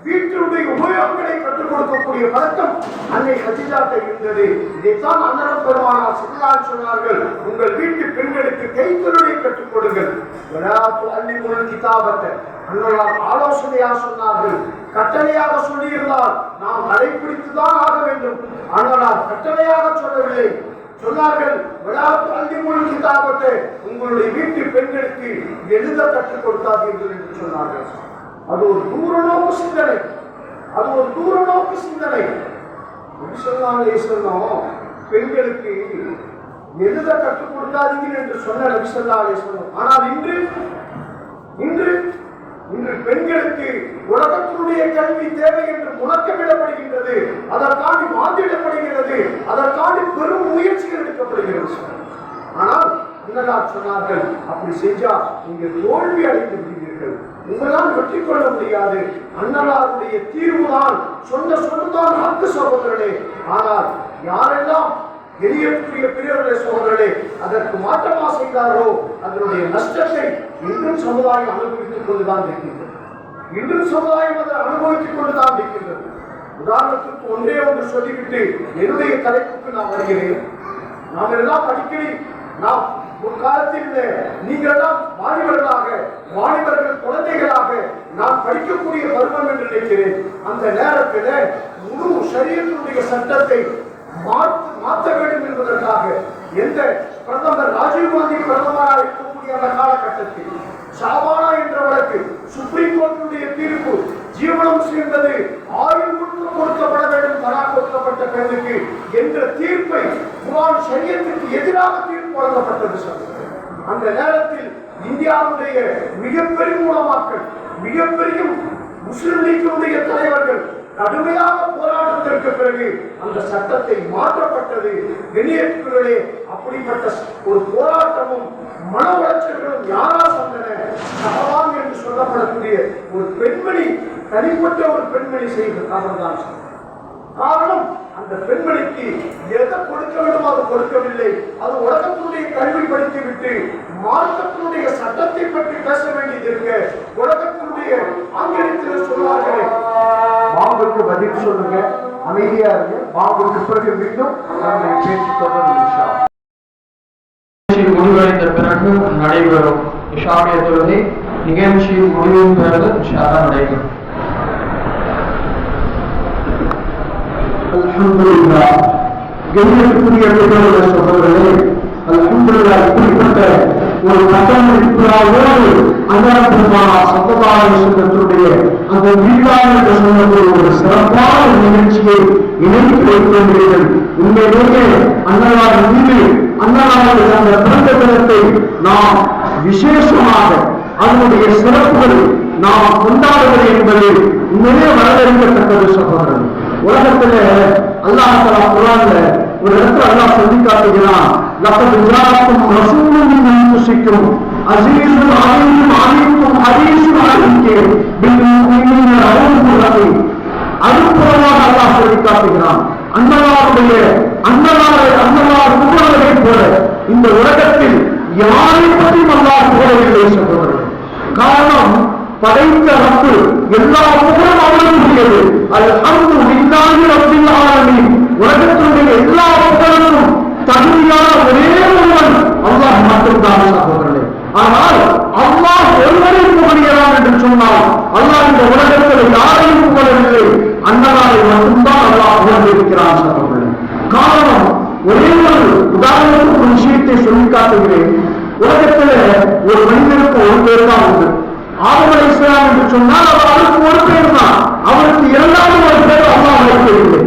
Speaker 1: வீட்டினுடைய உபயோகங்களை கற்றுக் கொடுக்கக்கூடிய பழக்கம் அன்னை ஹதீஜாட்ட இருந்தது. இதைத்தான் அண்ணன் பெருமானார் ஸல்லல்லாஹு சொன்னார்கள், உங்கள் வீட்டு பெண்களுக்கு கைத்தொழிலை கற்றுக் கொடுங்கள். வலாத்து அல்லிமுல் கிதாபத்தை அண்ணலார் ஆலோசனையாக சொன்னார்கள். கட்டளையாக சொல்லியிருந்தால் நாம் கடைபிடித்துதான் ஆக வேண்டும். அண்ணலார் கட்டளையாக சொல்லவில்லை. சொன்னார்கள், வலாத்து அல்லிமுல் கிதாபத்தை உங்களுடைய வீட்டு பெண்களுக்கு எழுத கற்றுக் கொடுக்காதீர்கள் என்று சொன்னார்கள். அது ஒரு தூரநோக்கு சிந்தனை. பெண்களுக்கு எழுத கற்றுக் கொடுக்காதீங்க என்று சொன்ன நபி ஸல்லல்லாஹு அலைஹி வஸல்லம். ஆனால் இன்று பெண்களுக்கு உலகத்தினுடைய கல்வி தேவை என்று முழக்கமிடப்படுகின்றது. அதற்காண்டி மாற்றிடப்படுகிறது. அதற்காண்டி பெரும் முயற்சிகள் எடுக்கப்படுகிறது. ஆனால் அண்ணலார் சொன்னார்கள், அப்படி செஞ்சா நீங்கள் தோல்வி அடைந்து விடுவீர்கள், உங்களால் வெற்றி கொள்ள முடியாது. அண்ணலாருடைய தீர்வுதான் சொல்லுதான் ஹக்கு சகோதரனே. ஆனால் யாரெல்லாம் எரியக்கூடிய பெரியவர்களே சகோதரர்களே அதற்கு மாற்றமா செய்தாரோ அதனுடைய நஷ்டத்தை இன்றும் சமுதாயம் அனுபவித்துக் கொண்டுதான் இருக்கின்றது. உதாரணத்துக்கு ஒன்று சொல்லிவிட்டு என்னுடைய தலைப்புக்கு நான் வருகிறேன். நாம் எல்லாம் அடிக்கடி ஒரு காலத்தில் நீங்கள் எல்லாம் வாலிபர்கள் குழந்தைகளாக நான் படிக்கக்கூடிய பருவம் என்று நினைக்கிறேன். அந்த நேரத்தில் முழு ஷரியத்துடைய சட்டத்தை மாற்ற வேண்டும் என்பதற்காக எந்த பிரதமர் ராஜீவ்காந்தி பிரதமராக இருக்கக்கூடிய அந்த காலகட்டத்தில் ஷாபானா என்ற வழக்கு சுப்ரீம் கோர்ட்டுடைய தீர்ப்பு ஜீவனம் சேர்ந்தது 1000 கொடுக்கப்பட வேண்டும் தலா கொடுக்கப்பட்ட பெண்ணுக்கு என்ற தீர்ப்பை குர்ஆன் ஷரியத்துக்கு எதிராக தீர்ப்பு வழங்கப்பட்டது. அந்த நேரத்தில் இந்தியாவுடைய மிகப்பெரிய மூலமாக்கள் மிகப்பெரிய முஸ்லிம் லீக்கினுடைய தலைவர்கள் கடுமையாக போராட்டத்திற்கு பிறகு அந்த சட்டத்தை மாற்றப்பட்டது. வெளியேற்றுகளே அப்படிப்பட்ட ஒரு போராட்டமும் மன உளைச்சல்களும் யாரா சந்தன சகவான் என்று சொல்லப்படக்கூடிய ஒரு பெண்மணி, தனிப்பட்ட ஒரு பெண்மணி செய்த தவறுதான். காரணம் அந்த பெண்மணிக்கு எதை கொடுக்க வேண்டுமோ அது கொடுக்கவில்லை. அது உலகத்தினுடைய கல்வி படித்துவிட்டு மார்க்கத்தினுடைய சட்டத்தை பற்றி பேச வேண்டியது இருக்கு. உலகத்தினுடைய ஆங்கிலத்தில் சொல்வார்களே, பாம்புக்கு பதில் சொல்லுங்க, அமைதியா இருங்க, பாம்புக்கு பிறகு மீண்டும் நாங்கள் பேச்சு தொடர்ந்து
Speaker 2: முடிவடைந்த பிறகு நடைபெறும் இஷாவுடைய தொழுகை. நிகழ்ச்சி முடிவும் பிறகு இஷாதான் நடைபெறும்.
Speaker 1: அல்ஹம்துலில்லாஹ். கண்ணியத்துக்குரிய சகோதரர்களே, அல்ஹம்துலில்லாஹ், இப்படிப்பட்ட ஒரு கட்டமைப்பாளோடு அல்லாஹ் ஸல்லல்லாஹு அலைஹி வஸல்லம் அந்த மீதான என்று சொல்லக்கூடிய ஒரு சிறப்பான நிகழ்ச்சியை இணைத்து வைக்கின்றீர்கள். உண்மையிலேயே அல்லாஹ் மீது அல்லாஹ்வுடைய அந்த பிறந்த தினத்தை நாம் விசேஷமாக அதனுடைய சிறப்புகளை நாம் கொண்டாடுவது என்பது உண்மையிலே வரவேற்கத்தக்கது சகோதரன். உலகத்துல அல்லாஹ் தஆலா குர்ஆன்ல ஒரு இடத்துல அல்லாஹ் சொல்லி காட்டுகிறான், லகத் ஜாஅக்கும் ரசூலுன் மின் அன்ஃபுசிக்கும் அஸீஸுன் அலைக்கும் அலைக்கும் ஹரீஸுன் அலைக்கும் பில் முஃமினீன ரഊஃபுர் ரஹீம். அதுபோலமாக அல்லாஹ் சொல்லி காட்டுகிறான், அன்னலார் புகழலை போல இந்த உலகத்தில் யாரை பற்றியும் அல்லாஹ் புகழவில்லை சகோதரர்கள். காரணம், படைத்த ரப்பு எல்லா புகழும் அவனுக்குரியது. அல்ஹம்துலில்லாஹி ரப்பில் ஆலமீன். உலகத்தினுடைய எல்லா புகழும் தகுதியான ஒரே ஒருவன் அல்லாஹ் மட்டும்தான் சகோதரர்களே. ஆனால் அல்லாஹ் ஒருவரை புகழ்கிறான் என்று சொன்னால் அல்லாஹ் இந்த உலகத்தில் யாரையும் புகழவில்லை, அன்னலாரை மட்டும்தான் அல்லாஹ் புகழ்ந்திருக்கிறான் சகோதரர்களே. காரணம், ஒரே ஒரு உதாரணத்துக்கு ஒரு விஷயத்தை சொல்லி காட்டுகிறேன். உலகத்தில் ஒரு மனிதனுக்கு ஒரு பேர் தான் உண்டு. ஆதம் அலைஹிஸ்ஸலாம் என்று சொன்னால் அவருக்கு ஒரு பேர் தான், அவருக்கு இரண்டாவது ஒரு பேர் அல்லாஹ் வைக்கவில்லை.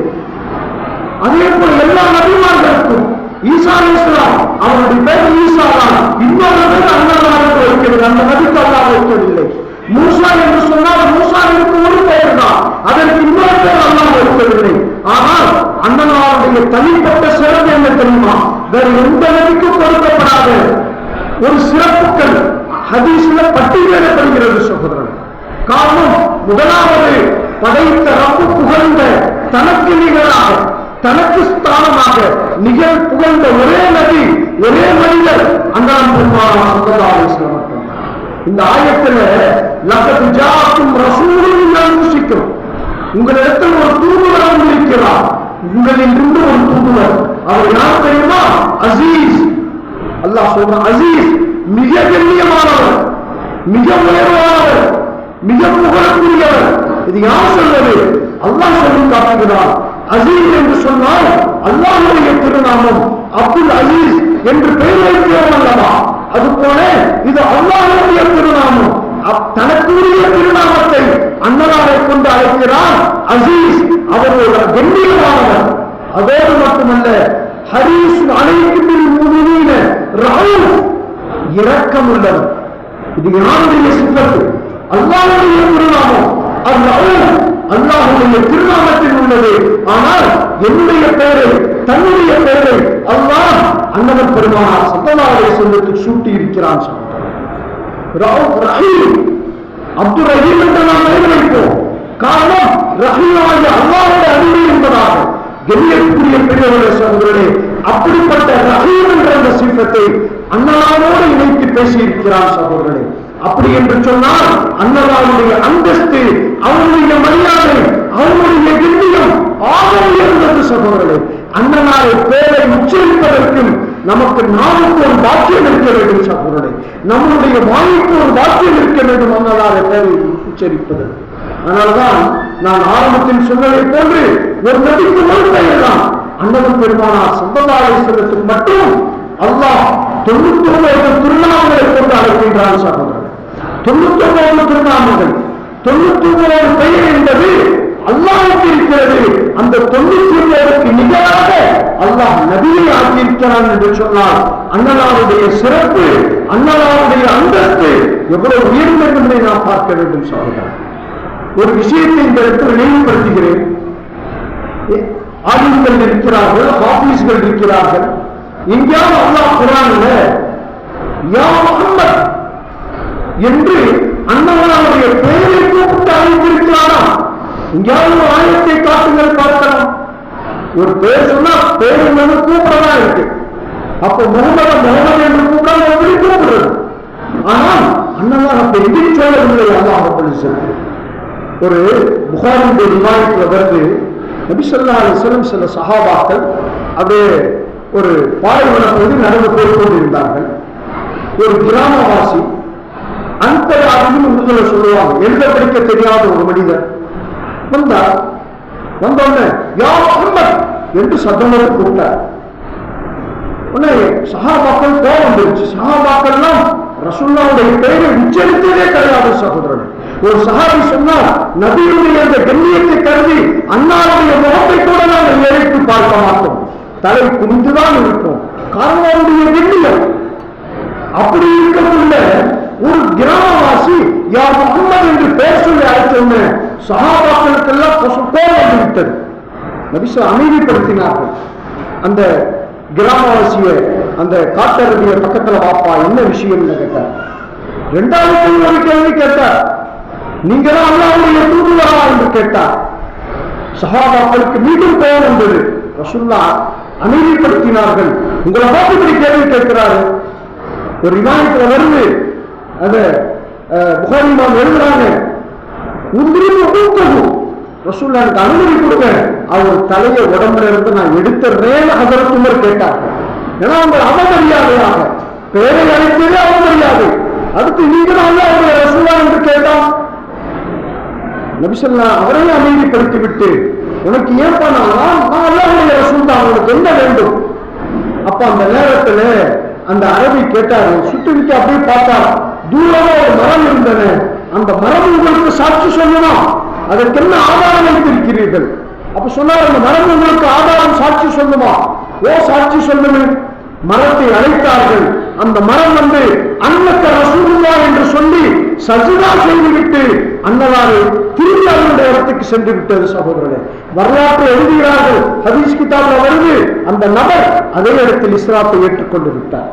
Speaker 1: அதே போல எல்லா நபிமார்களுக்கும் ஈசா அலைஹிஸ்ஸலாம் அவருடைய பேர் ஈசா தான், இன்னொரு பேர் அல்லாஹ்வுக்கு வைக்கவில்லை, அந்த நபிக்கு அல்லாஹ் வைக்கவில்லை. மூசா என்று சொன்னால் மூசாவிற்கு ஒரு பெயர் தான், அதற்கு இன்னொரு பேர் அல்லாஹ் வைக்கவில்லை. ஆனால் அண்ணனாருடைய தனிப்பட்ட சிறப்பு என்ன தெரியுமா? வேறு எந்த நபிக்கும் கொடுக்கப்படாத ஒரு சிறப்புகள் ஹதீஸ்ல பட்டியலிடப்படுகிறது சகோதரன். காரணம், முதலாவது படைத்த ரப்பு புகழ்ந்த தனக்கு நிகழாக தனக்கு ஸ்தானமாக நிகழ் புகழ்ந்த ஒரே நபி ஒரே மனிதர் அண்ணன் பெருமானார் ஸல்லல்லாஹு அலைஹி வஸல்லம் மட்டும்தான். இந்த ஆயத்துல லகத் ஜாஅக்கும் ரசூலுன் மின் அன்ஃபுசிக்கும், உங்களிடத்தில் ஒரு தூதுவர் வந்திருக்கிறார், உங்களில் இருந்து ஒரு தூதுவர். அவர் யார் தெரியுமா? அசீஸ். அல்லாஹ் சொல்றான், அசீஸ் மிக கண்ணியமானவர், மிக உயர்வானவர், மிக புகழக்கூடியவர். இது யார் சொல்வது? அல்லாஹ் சொல்லி காட்டுகிறார். அசீஸ் என்று சொன்னால் அல்லாஹ்வுடைய திருநாமம். அப்துல் அசீஸ் என்று பெயர் வைக்கிறோம் அல்லவா, அதுபோல இது அல்லாஹ்வுடைய திருநாமம். தனக்குரிய திருநாமத்தை அன்னலாரை கொண்டு அழைக்கிறார் அசீஸ். அவர் ஒரு கண்ணியமானவர். அதோடு மட்டுமல்ல, ஹரீஸுன் அலைக்கும் பில் முஃமினீன ரഊஃப், இரக்கம் உள்ளவர். இது யாருடைய சிஃபத்து? அல்லாஹ்வுடைய திருநாமம். அல்லாஹ்வுடைய திருநாமத்தில் உள்ளது. ஆனால் என்னுடைய பெயரை, தன்னுடைய பெயரை அல்லாஹ் அன்னவர் பெருமானார் ஸல்லல்லாஹு அலைஹி வஸல்லம் சூட்டி இருக்கிறான். ரഊஃப் ரஹீம், அப்துல் ரஹீம் என்று நாம் பெயர் வைப்போம். காரணம், ரஹீமாகிய அல்லாஹ்வுடைய அடிமை என்பதாக. கண்ணியத்துக்குரிய பெரியவர்களே சகோதரர்களே, அப்படிப்பட்ட ரஹீம் என்ற அந்த சிஃபத்தை அன்னலாரோடு இணைத்து பேசியிருக்கிறார் சகோதரர்களே. அப்படி என்று சொன்னால் அன்னலாருடைய அந்தஸ்து, அவருடைய மரியாதை, அவருடைய கண்ணியம் ஆக உயர்ந்தது சகோதரர்களே. அன்னலாரை பேரை உச்சரிப்பதற்கும் நமக்கு நாவுக்கு ஒரு பாக்கியம் இருக்க வேண்டும் சகோதரர்களே, நம்முடைய வாய்க்கு ஒரு பாக்கியம் இருக்க வேண்டும் அன்னலாரை பேரை உச்சரிப்பது. அதனால்தான் நான் ஆரம்பத்தில் சொன்னதை போன்று ஒரு நபிக்கு ஒரு பெயர் தான். அன்னவர் பெருமானார் ஸல்லல்லாஹு அலைஹி வஸல்லம் மட்டும் அல்லாஹ் 99 திருநாமங்களை கொண்டு அழைக்கின்றான் சகோதரர். 99 திருநாமங்கள், 99 பெயர் என்பது அல்லாஹ்வுக்கு இருக்கிறது. அந்த 99க்கு நிகராக அல்லாஹ் நபியை ஆக்கியிருக்கிறான் என்று சொன்னால் அன்னலாருடைய சிறப்பு, அன்னலாருடைய அந்தஸ்து எவ்வளவு உயர்ந்தது என்பதை நாம் பார்க்க வேண்டும் சகோதரர். ஒரு விஷயத்தை இந்த இடத்தில் நினைவுபடுத்துகிறேன். ஆலிம்கள் இருக்கிறார்கள், ஹாஃபீஸ்கள் இருக்கிறார்கள். எங்கேயாவது அல்லாஹ் குர்ஆன்ல யா முஹம்மத் என்று அன்னவருடைய பெயரை கூப்பிட்டு அழைத்திருக்கிறாரா? எங்கேயாவது ஆயத்தை காட்டுங்கள் பார்க்கலாம். ஒரு பேர் சொன்னா பேர் என்னன்னு கூப்பிடதான் இருக்கு. அப்ப முகமது என்று கூப்பிடாம எப்படி கூப்பிடுறது? ஆனால் அண்ணன் அப்ப எதிரி சொல்லவில்லை. அல்லாஹ் சொல்லி ஒரு புகாரின் ரிவாயத்துல வருது, நபி ஸல்லல்லாஹு அலைஹி வஸல்லம் சில சஹாபாக்கள் அப்படியே ஒரு பாலைவன பகுதி நடந்து போய் கொண்டிருந்தார்கள். ஒரு கிராமவாசி அன்பராகின்னு உறுதியில சொல்லுவாங்க, எழுத படிக்க தெரியாத ஒரு மனிதர் வந்தார். வந்தோடனே யா முஹம்மத் என்று சத்தமோடு கூப்பிட்டார். உடனே சஹாபாக்கள் கோபம் வந்துருச்சு. சஹாபாக்கள்லாம் ரசூலுல்லாஹ்வுடைய பெயரை உச்சரித்ததே கிடையாது சகோதரன். ஒரு சஹாபி சொன்னார், நபியுடைய அந்த கண்ணியத்தை கருதி அன்னாருடைய முகத்தை கூட நாங்கள் ஏறிட்டு பார்க்க மாட்டோம், தலை குனிந்துதான் இருப்போம். காரணம் அவருடைய கண்ணியம். அப்படி இருக்கக்குள்ள ஒரு கிராமவாசி யா முஹம்மது என்று பெயர் சொல்லி அழைத்தோன்னு சஹாபாக்களுக்கெல்லாம் கோபம் வந்துவிட்டது. நபி அமைதிப்படுத்தினார்கள். அந்த கிராமவாசிய அந்த காட்டரபிய பக்கத்துல வாப்பா, என்ன விஷயம் கேட்டார். இரண்டாவது ஒரு கேள்வி கேட்டார், நீங்க தான் அல்லாஹ்வுடைய தூதுவரா என்று கேட்டார். சஹாபாக்களுக்கு மீண்டும் கோபம் வந்தது. ரசூலுல்லாஹ் அமைதிப்படுத்தினார்கள். உங்களை பார்த்து இப்படி கேள்வி கேட்கிறாரு. ஒரு ரிவாயத்துல வருது, அது புகாரி இமாம் எழுதுறாங்க, ரசூலுல்லாஹ் எனக்கு அனுமதி கொடுங்க, அவர் தலையை உடம்புல இருந்து நான் எடுத்துறேன் ஹஜரத் உமர் கேட்டார். ஏன்னா அவங்க அவமரியாதையாக பேரை அழைத்ததே அவமரியாதை. அடுத்து நீங்க தான் அல்லாஹ்வுடைய ரசூலுல்லாஹ் என்று கேட்டான். நபி ஸல்லல்லாஹு அவரையும் அமைதிப்படுத்தி விட்டு, உனக்கு ஏன் பண்ணா, நான் அல்லாஹ்வுடைய ரசூல் தான், உனக்கு என்ன வேண்டும்? அப்ப அந்த நேரத்துல அந்த அரபி கேட்டாரு, சுட்டு விட்டு அப்படியே பார்த்தார். தூரமா ஒரு மரம் இருந்தன, அந்த மரம் உங்களுக்கு சாட்சி சொல்லணும், அதற்கு என்ன ஆதாரம் வைத்திருக்கிறீர்கள்? அப்ப சொன்னார், அந்த மரம் உங்களுக்கு ஆதாரம் சாட்சி சொல்லுமா? ஓ சாட்சி சொல்லுங்க. மரத்தை அழைத்தார்கள். அந்த மரம் வந்து அன்னக்க ரசூலுல்லாஹ் என்று சொல்லி சஜிதா செய்துவிட்டு அன்னலாறு திரும்பி அவருடைய இடத்துக்கு சென்று விட்டது. சகோதரர்களே, வரலாற்றை எழுதுகிறார்கள், ஹதீஸ் கிதாப்ல வருது, அந்த நபர் அதே இடத்தில் இஸ்லாத்தை ஏற்றுக்கொண்டு விட்டார்.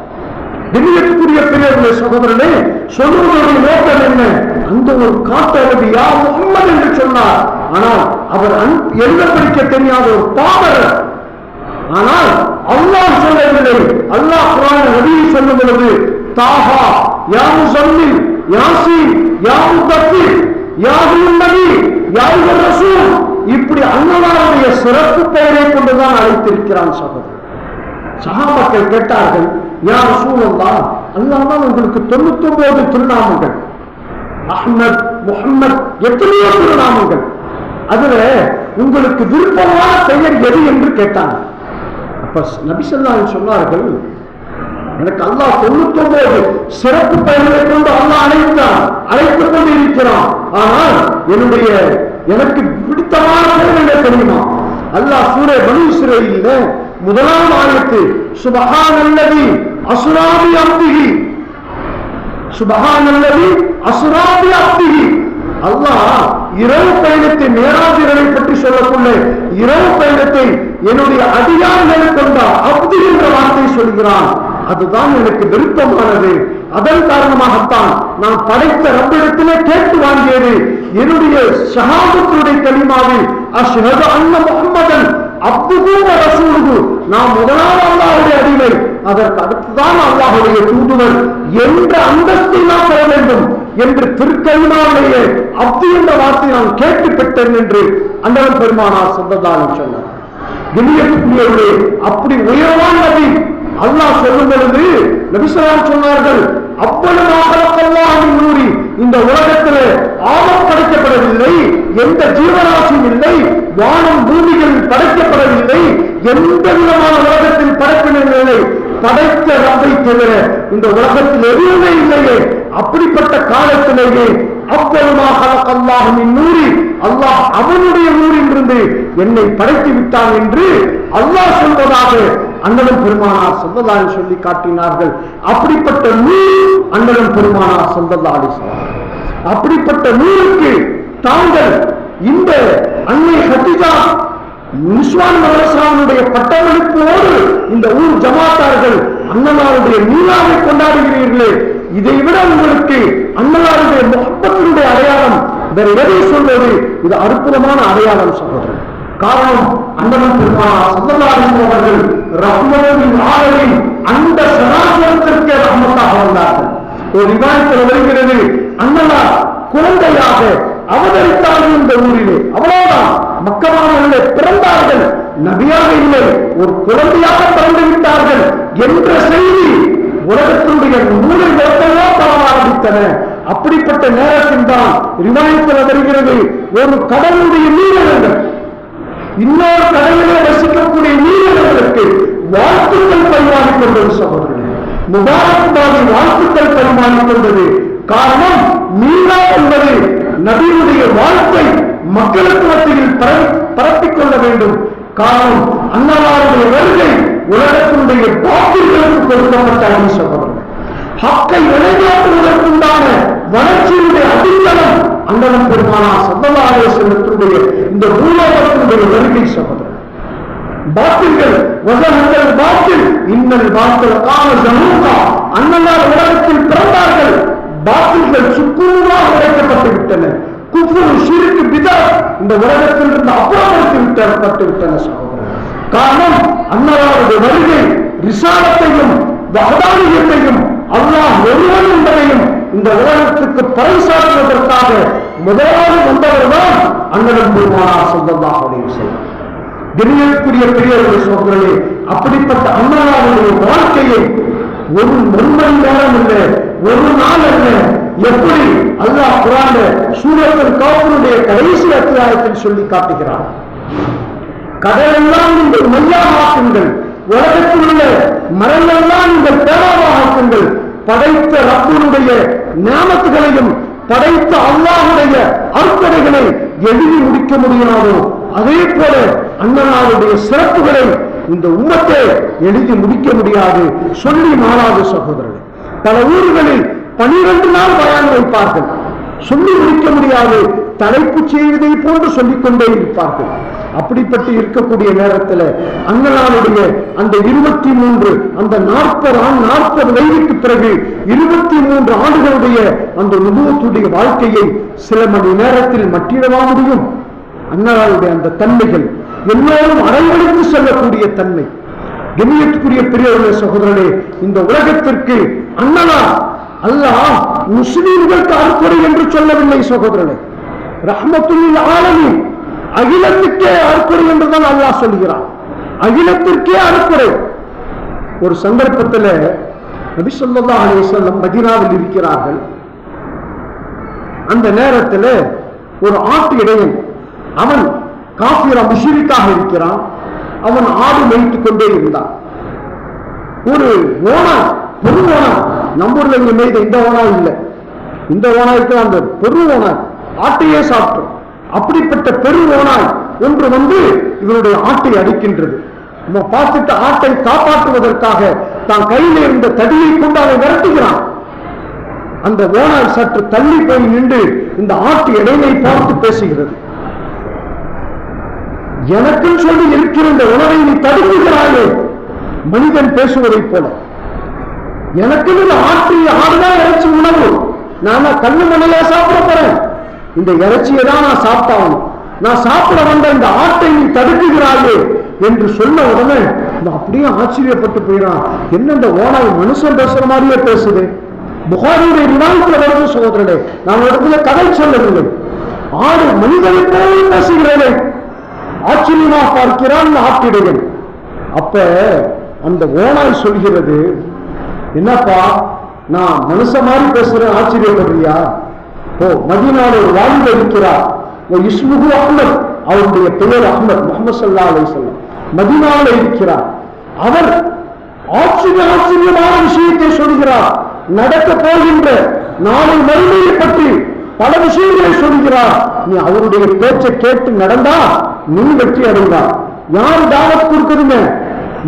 Speaker 1: திவ்யத்துக்குரிய பெரியவர்களே, சகோதரனே, சொல்லுவதனுடைய நோக்கம் என்ன? அந்த ஒரு காட்டரபி யா முஹம்மது என்று சொன்னார். ஆனால் அவர் எழுத படிக்க தெரியாத ஒரு பாமரர். ஆனால் அல்லாஹ் சொல்லவில்லை. அல்லாஹ் குர்ஆன் நபியை சொல்லும் பொழுது தாஹா யா முஸம்மில் யாசீன் யா முதத்திர் யா அய்யுன் நபி யா அய்யுர் ரசூல், இப்படி அல்லாஹ்வுடைய சிறப்பு பெயரை கொண்டுதான் அழைத்திருக்கிறான். சகோதரர், சஹாபாக்கள் கேட்டார்கள், யா ரசூலல்லாஹ், அல்லாஹ் தான் உங்களுக்கு 99 திருநாமங்கள், அஹ்மத் முஹம்மத் எத்தனையோ திருநாமங்கள், அதுல உங்களுக்கு விருப்பமான பெயர் எது என்று கேட்டாங்க. அப்ப நபி ஸல்லல்லாஹு அலைஹி சொன்னார்கள், எனக்கு அல்லாஹ் 99 சிறப்பு பெயர்களை கொண்டு அல்லாஹ் அழைத்துக் கொண்டு இருக்கிறான். ஆனால் எனக்கு பிடித்தமான பெயர் என்ன தெரியுமா? அல்லாஹ் சூரா பனி இஸ்ராயீல்ல முதலாம் ஆயத்து, சுப்ஹானல்லதி அஸ்ரா பி அப்திஹி, சுப்ஹானல்லதி அஸ்ரா பி அப்திஹி. அல்லாஹ் இரவு பயணத்தை, மேராஜ் இரவை பற்றி சொல்லக்குள்ள இரவு பயணத்தை என்னுடைய அடியார்களுக்கு கொண்ட அப்தி என்ற வார்த்தை சொல்கிறான். அதுதான் எனக்கு விருப்பமானது. அதன் காரணமாகத்தான் நான் படைத்த ரப்பிடத்திலே கேட்டு வாங்கியது என்னுடைய ஷஹாதத்துடைய கலிமாவில் அஷ்ஹது அன்ன முஹம்மதன் அப்துஹு வ ரசூலுஹு, நான் முதலாவது அல்லாஹ்வுடைய அடிமை, அதற்கு அடுத்துதான் அல்லாஹ்வுடைய தூதுவர் என்ற அந்தஸ்தை நான் பெற வேண்டும் என்று திருக்கலிமாவிலேயே அப்து என்ற வார்த்தை நான் கேட்டு பெற்றேன் என்று அண்ணன் பெருமானார் ஸல்லல்லாஹு அலைஹி சொன்னார். வெளியேற்றக்கூடியவர்களே, அப்படி உயர்வான நபி அல்லாஹ் சொல்லும் பொழுது நபி ஸல்லல்லாஹு அலைஹி சொன்னார்கள், அவ்வளவாக நூறி, இந்த உலகத்தில் ஆழம் படைக்கப்படவில்லை, எந்த ஜீவராசியும் இல்லை, வானம் பூமிகள் படைக்கப்படவில்லை, எந்த விதமான உலகத்தில் படைப்பினவில்லை, படைத்த ரப்பை தவிர இந்த உலகத்தில் எதுவுமே இல்லையே. அப்படிப்பட்ட காலத்திலேயே அவ்வளவாக அல்லாஹ் நூறி, அல்லாஹ் அவனுடைய நூறிலிருந்து என்னை படைத்து விட்டான் என்று அல்லாஹ் சொல்வதாக அண்ணன் பெருமானார் ஸல்லல்லாஹு அலைஹி சொல்லி காட்டினார்கள். அப்படிப்பட்ட நூர் அண்ணன் பெருமானார் ஸல்லல்லாஹு அலைஹி வஸல்லம். அப்படிப்பட்ட நூருக்கு தாங்கள் இந்த அன்னை ஹதீஜா நிஸ்வான் மதரசாவுடைய பட்டமளிப்போடு இந்த ஊர் ஜமாத்தார்கள் அண்ணனாருடைய மீளாவை கொண்டாடுகிறீர்களே, இதை விட உங்களுக்கு அண்ணனாருடைய முஹப்பத்தினுடைய அடையாளம் வேற எதை சொல்வது? இது அற்புதமான அடையாளம் சகோதரர். காரணம் அண்ணன் பெருமானார் ஸல்லல்லாஹு அலைஹி வஸல்லம் அவர்கள் ரஹ்மத்துல் ஆலமீன் அந்த சராசரத்திற்கு ரஹ்மத்தாக வந்தார்கள். ஒரு ரிவாயத்தில் வருகிறது, அண்ணலார் குழந்தையாக அவதரித்தார்கள் இந்த ஊரிலே. அவ்வளவுதான், மக்கமானவர்களே பிறந்தார்கள், நபியாக இல்லை, ஒரு குழந்தையாக பிறந்து விட்டார்கள் என்ற செய்தி உலகத்தினுடைய நூலில் எத்தனையோ பரவ ஆரம்பித்தன. அப்படிப்பட்ட நேரத்தில் தான் ரிவாயத்தில் வருகிறது, ஒரு கடவுளுடைய நீரிழங்கள் இன்னொரு கடலிலே வசிக்கக்கூடிய நீரிழங்களுக்கு வாழ்த்துக்கள் பரிமாறிக் கொண்டது. சகோதரர்களே, முபாரக்பாதி வாழ்த்துக்கள் பரிமாறிக் கொண்டது. காரணம், மீரா என்பது நபியுடைய வாழ்த்தை மக்களுக்கு மத்தியில் பரப்பிக் கொள்ள வேண்டும். காரணம், அன்னலாருடைய வருகை உலகத்தினுடைய பாக்கில்களுக்கு கொடுக்கப்பட்ட அணி. சகோதரர்கள், ஹக்கை நிலைநாட்டுவதற்குண்டான வளர்ச்சியுடைய அடித்தளம் அண்ணன் பெருமானார் ஸல்லல்லாஹு அலைஹி வஸல்லம் இந்த பூலோகத்தினுடைய வருகை. சகோதரர், பாத்தில்கள் வசனங்கள் பாத்தில் இன்னல் பாத்தில் கால ஜனூகா, அண்ணலார் உலகத்தில் பிறந்தார்கள், பாத்தில்கள் சுக்குநூறாக உடைக்கப்பட்டு விட்டன. குஃப்ர், ஷிர்க், பிதஅத் இந்த உலகத்தில் இருந்து அப்புறப்படுத்தி விட்டப்பட்டு விட்டன. சகோதரர், காரணம் அண்ணலாருடைய வருகை ரிசாலத்தையும் வஹதானியத்தையும் அல்லாஹ் ஒருவன் என்பதையும் இந்த உலகத்துக்கு பறைசாற்றுவதற்காக முதலாவது வந்தவர் தான் அண்ணன் பெருமானார் ஸல்லல்லாஹு அலைஹி வஸல்லம். கண்ணியத்துக்குரிய பெரியவர்களே, சகோதரர்களே, அப்படிப்பட்ட அண்ணலாருடைய வாழ்க்கையை ஒரு மணி நேரம் இல்லை, ஒரு நாள் அல்ல, எப்படி அல்லாஹ் குர்ஆன்ல சூரத்துல் கௌஃபுடைய கடைசி அத்தியாயத்தில் சொல்லி காட்டுகிறார். கடலெல்லாம் நீங்கள் மையமாக்குங்கள், உலகத்தில் உள்ள மரங்களெல்லாம் நீங்கள் பேராவாக்குங்கள், படைத்த ரப்புடைய ஞானத்துகளையும் படைத்த அல்லாஹுடைய அற்புதங்களை எழுதி முடிக்க முடியாதோ அதே போல அண்ணனாருடைய சிறப்புகளை இந்த உம்மத்தை எழுதி முடிக்க முடியாது, சொல்லி மாறாது. சகோதரர்கள், பல ஊர்களில் 12 நாள் பயான் வைப்பார்கள், சொல்லி முடிக்க முடியாது, தலைப்பு செய்வதை போன்று சொல்லிக்கொண்டே இருப்பார்கள். அப்படிப்பட்டு இருக்கக்கூடிய நேரத்தில் அண்ணலாருடைய அந்த 23 அந்த 40 வயதுக்கு பிறகு 23 ஆண்டுகளுடைய அந்த நுபுவத்துடைய வாழ்க்கையை சில மணி நேரத்தில் மட்டிடவா முடியும்? அண்ணலாருடைய அந்த தன்மைகள் எல்லோரும் அரைவழித்து செல்லக்கூடிய தன்மை. கண்ணியத்துக்குரிய பெரியவர்களே, சகோதரர்களே, இந்த உலகத்திற்கு அண்ணலார் அல்லாஹ் முஸ்லிம்களுக்கு அற்புரை என்று சொல்லவில்லை. சகோதரர்களே, ரஹ்மத்துல் ஆலமீன் அகிலத்துக்கே அற்புரை என்றுதான் அல்லாஹ் சொல்கிறான். அகிலத்திற்கே அற்புரை. ஒரு சந்தர்ப்பத்தில் நபி ஸல்லல்லாஹு அலைஹி வஸல்லம் மதீனாவில் இருக்கிறார்கள். அந்த நேரத்தில் ஒரு ஆட்டு இடையன், அவன் காஃபிரா முஷ்ரிக்காக இருக்கிறான், அவன் ஆடு மேய்த்துக் கொண்டே இருந்தான். ஒரு ஓனாய், பெரு ஓனாய், நம்மூர்ல இங்க மேய்த இந்த ஓனாய் இல்லை, இந்த ஓனாய்க்கு அந்த பெரு ஓனாய் ஆட்டையே சாப்பிட்டோம். அப்படிப்பட்ட பெரு ஓனாய் ஒன்று வந்து இவனுடைய ஆட்டை அடிக்கின்றது. நம்ம பார்த்துட்டு ஆட்டை காப்பாற்றுவதற்காக தான் கையில் இருந்த தடியை கொண்டு அவன் விரட்டுகிறான். அந்த ஓனாய் சற்று தள்ளி போய் நின்று இந்த ஆட்டு இடையை பார்த்து பேசுகிறது. எனக்குன்னு சொல்லி இருக்கிற இந்த உணவை நீ தடுக்கிறாயே, மனிதன் பேசுவதை போல. எனக்கு ஆடுதான் இறைச்சி உணவு, நான் கண்ணு மண்ணிலே சாப்பிட போறேன், இந்த இறைச்சியை தான் நான் சாப்பிட்டாகணும், நான் சாப்பிட வந்த இந்த ஆட்டை நீ தடுக்குகிறாயே என்று சொன்ன உடனே அப்படியே ஆச்சரியப்பட்டு போயிடான். என்ன இந்த ஓனாய் மனுஷன் பேசுற மாதிரியே பேசுது. புகாரியுடைய ரிவாயத்தில் வருது. சகோதரனே, நான் இடத்துல கதை சொல்லவில்லை, ஆடு மனிதனை போல பேசுகிறேனே, ஆச்சரியமா பார்க்கிறான் ஆட்டிடையன். அப்ப அந்த ஓனாய் சொல்கிறது, என்னப்பா நான் மனுஷ மாதிரி பேசுறேன், ஆச்சரியப்படுறியா? ஓ, மதீனால ஒரு வாலிபர் இருக்கிறார், இஸ்முஹு அஹ்மத், அவருடைய பெயர் அஹ்மத், முஹம்மது ஸல்லல்லாஹு அலைஹி வஸல்லம், மதீனால இருக்கிறார். அவர் ஆச்சரியமான விஷயத்தை சொல்கிறார், நடக்க போகின்ற நாளை மறுமையை பற்றி பல விஷயங்களை சொல்கிறார். நீ அவருடைய பேச்சை கேட்டு நடந்தா நீ வெற்றி அடைந்தார். யாரு தாவத் கொடுக்குதுங்க?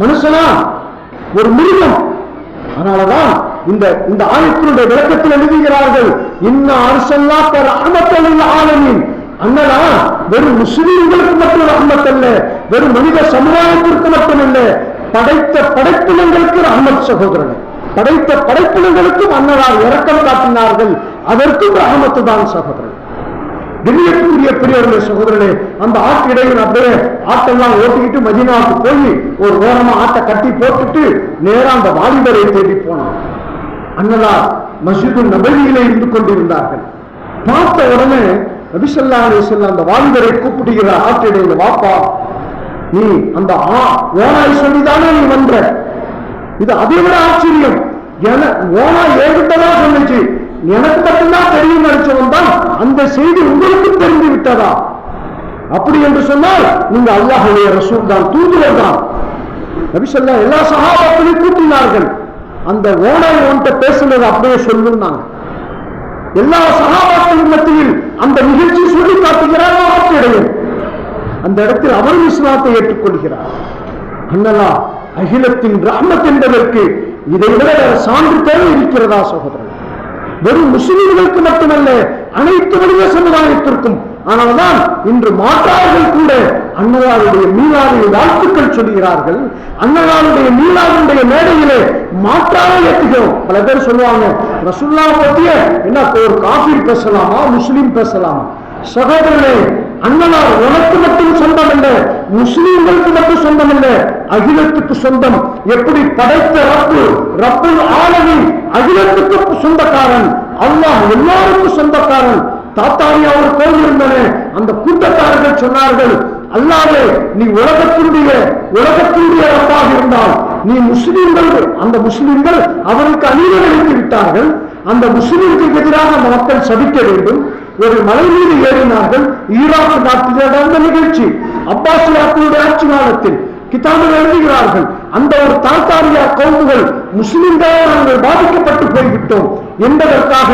Speaker 1: மனுஷனா? ஒரு மிருகம். அதனாலதான் இந்த ஆயத்தினுடைய விளக்கத்தில் எழுதுகிறார்கள், இன்ன அர்சல்னாக ரஹ்மத்தல் லில் ஆலமீன். அண்ணலா வெறும் முஸ்லிம்களுக்கு மட்டும் ரஹ்மத் அல்ல, வெறும் மனித சமுதாயத்திற்கு மட்டுமல்ல, படைத்த படைப்பினங்களுக்கு ரஹ்மத். சகோதரனே, படைத்த படைப்பினங்களுக்கும் அண்ணலார் இரக்கம் காட்டினார்கள், அதற்கும் ரஹ்மத்து தான். சகோதரன், கண்ணியத்துக்குரிய பெரியவர்களே சகோதரர்களே, அந்த ஆட்டு இடையில் அப்படியே ஆட்டெல்லாம் ஓட்டிக்கிட்டு மதீனாவுக்கு போய் ஒரு ஓரமா ஆட்டை கட்டி போட்டுட்டு நேரா அந்த வாலிபரை தேடி போனான். அன்னலார் மஸ்ஜிது நபவியிலே இருந்து கொண்டிருந்தார்கள். பார்த்த உடனே நபி ஸல்லல்லாஹு அலைஹி வஸல்லம் அந்த வாலிபரை கூப்பிடுகிற ஆட்டு இடையில, வாப்பா, நீ அந்த ஓனாய் சொல்லிதானே நீ வந்த? இது அதை விட ஆச்சரியம். ஓனா ஏகிட்டதான் சொன்னிச்சு, எனக்கு மட்டும்தான் தெரியும் நினைச்சவன் தான் அந்த செய்தி உங்களுக்கு தெரிந்து விட்டதா? அப்படி என்று சொன்னால் நீங்க அல்லாஹ்வுடைய ரசூல் தான், தூதுவர் தான். நபி ஸல்லல்லாஹு எல்லா சஹாபாக்களையும் கூட்டினார்கள். அந்த ஓனாய் ஒன்றை பேசுனது அப்படியே சொல்லுன்னாங்க. எல்லா சஹாபாக்களின் மத்தியில் அந்த நிகழ்ச்சி சொல்லி காட்டுகிறார். ஆட்சியடையும் அந்த இடத்தில் அவரும் இஸ்லாத்தை ஏற்றுக்கொள்கிறார். அண்ணலா அகிலத்தின் ரஹ்மத் என்பதற்கு இதை விட சான்று தேவை இருக்கிறதா சகோதரர்? வெறும் முஸ்லிம்களுக்கு மட்டுமல்ல, அனைத்து மனித சமுதாயத்திற்கும். ஆனால்தான் இன்று மாற்றார்கள் கூட அன்னலாருடைய மீளாவுடைய வாழ்த்துக்கள் சொல்கிறார்கள். அன்னலாருடைய மீளாவுடைய மேடையிலே மாற்றாக ஏற்றுகிறோம். பல பேர் சொல்லுவாங்க, ரசூலுல்லாஹ் பத்திய என்ன ஒரு காஃபிர் பேசலாமா, முஸ்லிம் பேசலாமா? சகோதரனே, அன்னலார் உனக்கு மட்டும் சொந்தம் அல்ல, முஸ்லிம்களுக்கு மட்டும் சொந்தம் அல்ல, அகிலத்துக்கு சொந்தம். எப்படி படைத்த ரப்புல் ஆலமீன் அகிலத்துக்கு சொந்தக்காரன், அல்லாஹ் எல்லாருக்கும் சொந்தக்காரன். தாத்தாரியா ஒரு கோவில் இருந்தனே, அந்த கூட்டத்தார்கள் சொன்னார்கள், அல்லாஹ்வே நீ உலகத்தினுடைய ரப்பாக இருந்தால் நீ முஸ்லிம்கள், அந்த முஸ்லிம்கள் அவருக்கு அநீதி இழைத்து விட்டார்கள், அந்த முஸ்லிம்களுக்கு எதிராக அந்த மக்கள் சபிக்க வேண்டும். ஒரு மலை மீது ஏறினார்கள். ஈராக் நாட்டில் நடந்த நிகழ்ச்சி, அப்பாசியாக்களுடைய ஆட்சி காலத்தில் கிதாபில் எழுதுகிறார்கள். அந்த ஒரு தாத்தாரியா கவுமுகள் முஸ்லிம்களால் நாங்கள் பாதிக்கப்பட்டு போய்விட்டோம் என்பதற்காக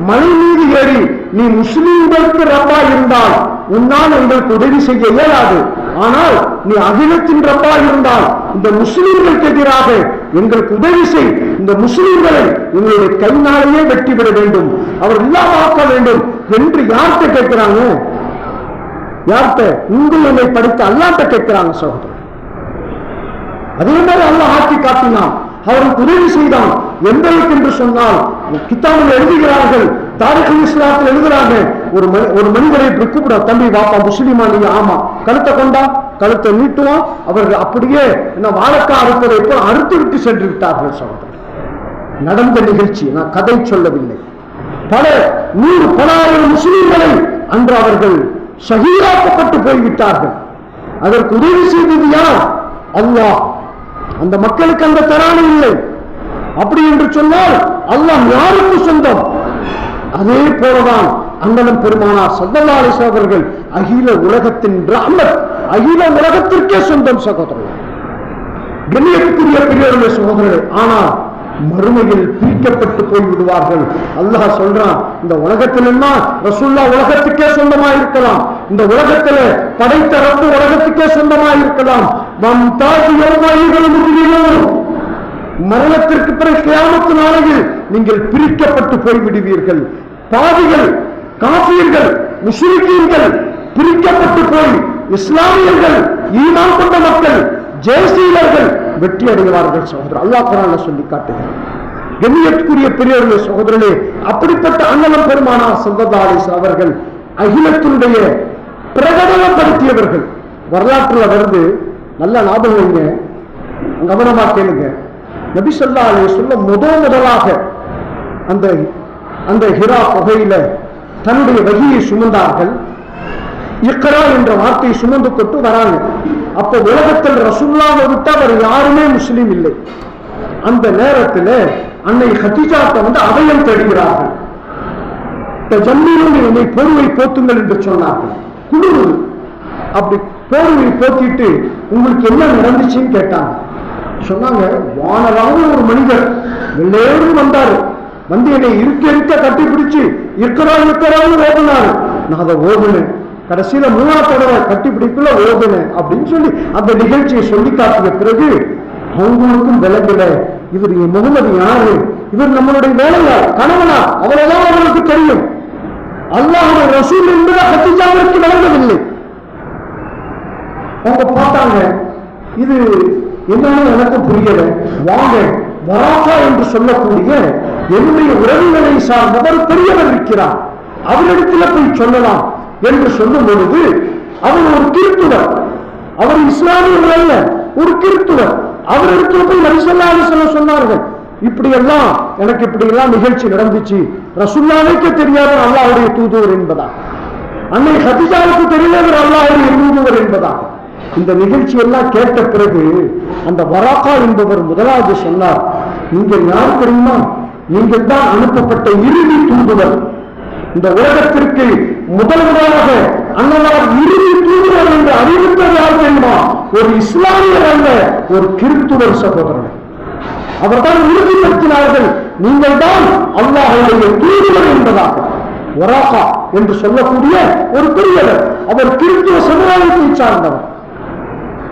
Speaker 1: மலை மீது ஏறி நீ முஸ்லிம்களுக்கு ரப்பா இருந்தால் உன்னால் எங்களுக்கு உதவி செய்ய இயலாது, ஆனால் நீ அகிலத்தின் ரப்பா இருந்தால் இந்த முஸ்லிம்களுக்கு எதிராக எங்களுக்கு உதவி செய், இந்த முஸ்லிம்களை எங்களுடைய கைனாலேயே வெட்டிவிட வேண்டும், அவர் இல்லாமக்க வேண்டும் என்று யார்கிட்ட கேட்கிறாங்க? யார்கிட்ட? உங்களை படித்த அல்லாஹ்ட்ட கேட்கிறாங்க சகோதரர். அதே மாதிரி அல்லாஹ் ஆட்சி காட்டினான், அவருக்கு உதவி செய்தான். எந்த அளவுக்கு என்று சொன்னால் கிதாபில் எழுதுகிறார்கள், தாரிகுல் இஸ்லாத்தில் எழுதுறாங்க, ஒரு மனிதரை கூப்பிட, தம்பி வாப்பா முஸ்லிமா நீங்க? ஆமா. கழுத்தை கொண்டா, கழுத்தை நீட்டுவான். அவர்கள் அப்படியே என்ன வாழக்கா அறுப்பதை போல் அறுத்து விட்டு சென்று விட்டார்கள் சகோதரர். நடந்த நிகழ்ச்சி, நான் கதை சொல்லவில்லை. பல 100 முஸ்லிம்களை அன்று அவர்கள் ஷஹீதாக்கப்பட்டு போய்விட்டார்கள். அதற்கு உதவி செய்தது யார்? அல்லாஹ். அந்த மக்களுக்கு அந்த தராணி இல்லை. அப்படி என்று சொன்னால் அல்லாஹ் யாருக்கு சொந்தம்? அதே போலதான் அண்ணலம் பெருமானார் ஸல்லல்லாஹு அலைஹி வஸல்லம் அவர்கள் அகில உலகத்தின் ரஹ்மத், அகில உலகத்திற்கே சொந்தம் சகோதரர்கள். கண்ணியத்துக்குரிய பெரியவர்களே சகோதரர்களே, ஆனால் மறுமையில் பிரிக்கப்பட்டு போய் விடுவார்கள். அல்லாஹ் சொல்றான், இந்த உலகத்தில் ரசூலுல்லாஹ் உலகத்துக்கே சொந்தமா இருக்கலாம், இந்த உலகத்துல படைத்த ரப்பு உலகத்துக்கே சொந்தமா இருக்கலாம். மரணத்திற்கு பிறகு கியாமத்து நாளையில் நீங்கள் பிரிக்கப்பட்டு போய்விடுவீர்கள். பாவிகள், காஃபிர்கள், முஷ்ரிக்கீன்கள் பிரிக்கப்பட்டு போய் இஸ்லாமியர்கள், ஈமான் கொண்ட மக்கள், ஜெயசீலர்கள் வெற்றி அடைவார்கள் சகோதரர். அல்லாஹ் குர்ஆன்ல சொல்லி காட்டுகிறார். கண்ணியத்துக்குரிய பெரியவர்களே சகோதரர்களே, அப்படிப்பட்ட அண்ணலம் பெருமானார் ஸல்லல்லாஹு அலைஹி வஸல்லம் அவர்கள் அகிலத்தினுடைய பிரகடனப்படுத்தியவர்கள். வரலாற்றுல வருது, நல்ல ஞாபகம் வைங்க, கவனமா கேளுங்க. நபி ஸல்லல்லாஹு அலைஹி வஸல்லம் முதலாக அந்த ஹிரா குகையில தன்னுடைய வகியை சுமந்தார்கள். இக்ரா என்ற வார்த்தையை சுமந்து கொண்டு வராங்க. அப்ப உலகத்தில் ரசூலுல்லாஹை விட்டு அவர் யாருமே முஸ்லீம் இல்லை. அந்த நேரத்தில் அன்னை ஹதீஜாட்ட அபயம் தேடுகிறார்கள். ஜம்மீனும் என்னை போர்வை போத்துங்கள் என்று சொன்னார்கள். குளிர், அப்படி போர்வை போத்திட்டு உங்களுக்கு என்ன நடந்துச்சுன்னு கேட்டாங்க. சொன்னாங்க, வானராக ஒரு மனிதர் வெள்ளேறும் வந்தாரு, வந்து என்னை இருக்க கட்டி பிடிச்சு இருக்கிறான்னு ஓடுனாரு. நான் அதை ஓடுனேன். கடைசியில 3ஆவது தடவை கட்டிப்பிடிப்புல ஓடுனேன் அப்படின்னு சொல்லி அந்த நிகழ்ச்சியை சொல்லி காட்டிய பிறகு அவங்களுக்கும் விளங்கல, இவர் முகமது யாரு, இவர் நம்மளுடைய வேலையார், கணவனா, அவ்வளவுதான் அவர்களுக்கு தெரியும். அல்லாஹ்வுடைய ரசூல் என்பது ஹதீஜாவிற்கு விளங்கவில்லை. அவங்க பார்த்தாங்க, இது என்னன்னு எனக்கு புரியல, வாங்க வராசா என்று சொல்லக்கூடிய என்னுடைய உறவுகளை சார்ந்தவர் பெரியவர் இருக்கிறார், அவரிடத்துல போய் சொல்லலாம். என்று சொல்லும் பொழுது அவர் ஒரு கிறித்துவர், அவர் இஸ்லாமியர்கள் அல்ல, ஒரு கிறித்துவர். அவர் இடத்துல போய் நபி ஸல்லல்லாஹு அலைஹி வஸல்லம் சொன்னார்கள், இப்படி எல்லாம் எனக்கு இப்படி எல்லாம் நிகழ்ச்சி நடந்துச்சு, ரசூலுல்லாஹ்வுக்கு தெரியாத அல்லாஹ்வுடைய தூதுவர் என்பதா, அன்னை ஹதீஜாவுக்கு தெரியாத அல்லாஹ்வுடைய தூதுவர் என்பதா. இந்த நிகழ்ச்சி எல்லாம் கேட்ட பிறகு அந்த வராக்கா என்பவர் முதலாவது சொன்னார், நீங்கள் யார் தெரியுமா, நீங்கள் தான் அனுப்பப்பட்ட இறுதி தூதுவர். இந்த உலகத்திற்கு முதலாக அண்ணலார் இறுதி தூதுவர் என்று அறிவித்தது யார் தெரியுமா, ஒரு இஸ்லாமியர் அல்ல, ஒரு கிறித்துவர் சகோதரர். அவர்தான் உறுதிப்படுத்தினார்கள், நீங்கள் தான் அல்லாஹ்வுடைய தூதுவர் என்பதாக. வராக்கா என்று சொல்லக்கூடிய ஒரு பெரியவர், அவர் கிறித்துவ சமுதாயத்தை சார்ந்தவர்.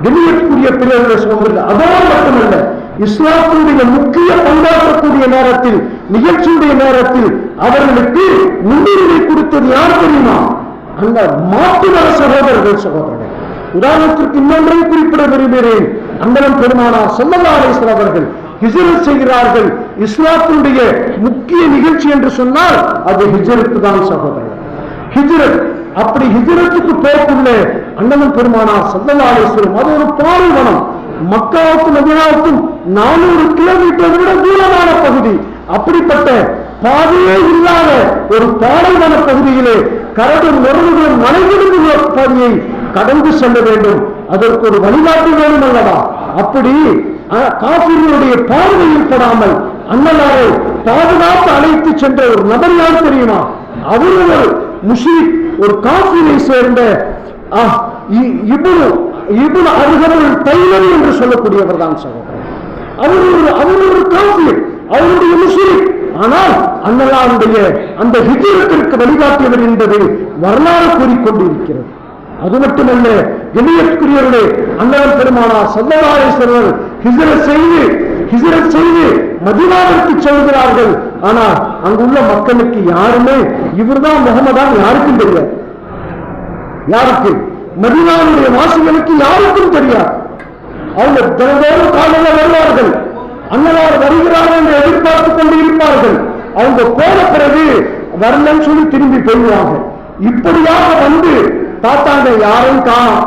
Speaker 1: கண்ணியத்துக்குரிய பிறகு சொல்கிறது. அதோடு மட்டுமல்ல, இஸ்லாத்தினுடைய முக்கிய பங்காற்றக்கூடிய நேரத்தில், நிகழ்ச்சியுடைய நேரத்தில் அவர்களுக்கு முன்னுரிமை கொடுத்தது யார் தெரியுமா, அந்த மாற்றுவர சகோதரர்கள். சகோதரர்கள், உதாரணத்திற்கு இன்னொன்றை குறிப்பிட விரும்புகிறேன். அண்ணலம் பெருமானார் ஸல்லல்லாஹு அலைஹி வஸல்லம் அவர்கள் ஹிஜ்ரத் செய்கிறார்கள். இஸ்லாத்தினுடைய முக்கிய நிகழ்ச்சி என்று சொன்னால் அது ஹிஜ்ரத் தான் சகோதரர். ஹிஜ்ரத், அப்படி ஹிஜ்ரத்துக்கு போக்குள்ள அண்ணலம் பெருமானார் ஸல்லல்லாஹு அலைஹி வஸல்லம், அது ஒரு பாலைவனம், மக்காவுக்கும் மதீனாவுக்கும் 400 கிலோமீட்டர் விட தூரமான பகுதி. அப்படிப்பட்ட பாதையே இல்லாத ஒரு பாலைவன பகுதியிலே கரடும் நெருங்குகளும் மலைவிடுந்த பகுதியை கடந்து செல்ல வேண்டும், அதற்கு ஒரு வழிகாட்டு வேண்டும் அல்லவா. அப்படி காபிர்களுடைய பார்வையில் படாமல் அண்ணலாரை பாதுகாத்து அழைத்து சென்ற ஒரு நபர் யார் தெரியுமா, அவர் ஒரு முஷ்ரிக், ஒரு காபிரை சேர்ந்த இப்னு அர்ஹமுல் தைலவி என்று சொல்லக்கூடியவர் தான் சகோதரர். அவர் ஒரு காபிர், அவருடைய முஷ்ரிக். ஆனால் அண்ணலாருடைய அந்த ஹிஜ்ரத்திற்கு வழிகாட்டியவர் என்பது வரலாறு கூறிக்கொண்டிருக்கிறது. அது மட்டுமல்ல, கண்ணியத்துக்குரியவர்களே, அண்ணலம் பெருமானார் ஸல்லல்லாஹு அலைஹி வஸல்லம் ஹிஜ்ரத் செய்து மதீனாவிற்கு செல்கிறார்கள். ஆனால் அங்குள்ள மக்களுக்கு யாருமே இவர்தான் முகமதான் யாருக்கும் தெரியாது. யாருக்கு? மதீனாவுடைய வாசிகளுக்கு யாருக்கும் தெரியாது. அவங்க தினந்தோறும் காலையில் வருவார்கள், அண்ணலார் வருகிறார்கள் என்று எதிர்பார்த்துக் கொண்டு இருப்பார்கள். அவங்க போன பிறகு வரலன்னு சொல்லி திரும்பி போயிடுவாங்க. இப்படியாக வந்து பார்த்தாங்க, யாரும்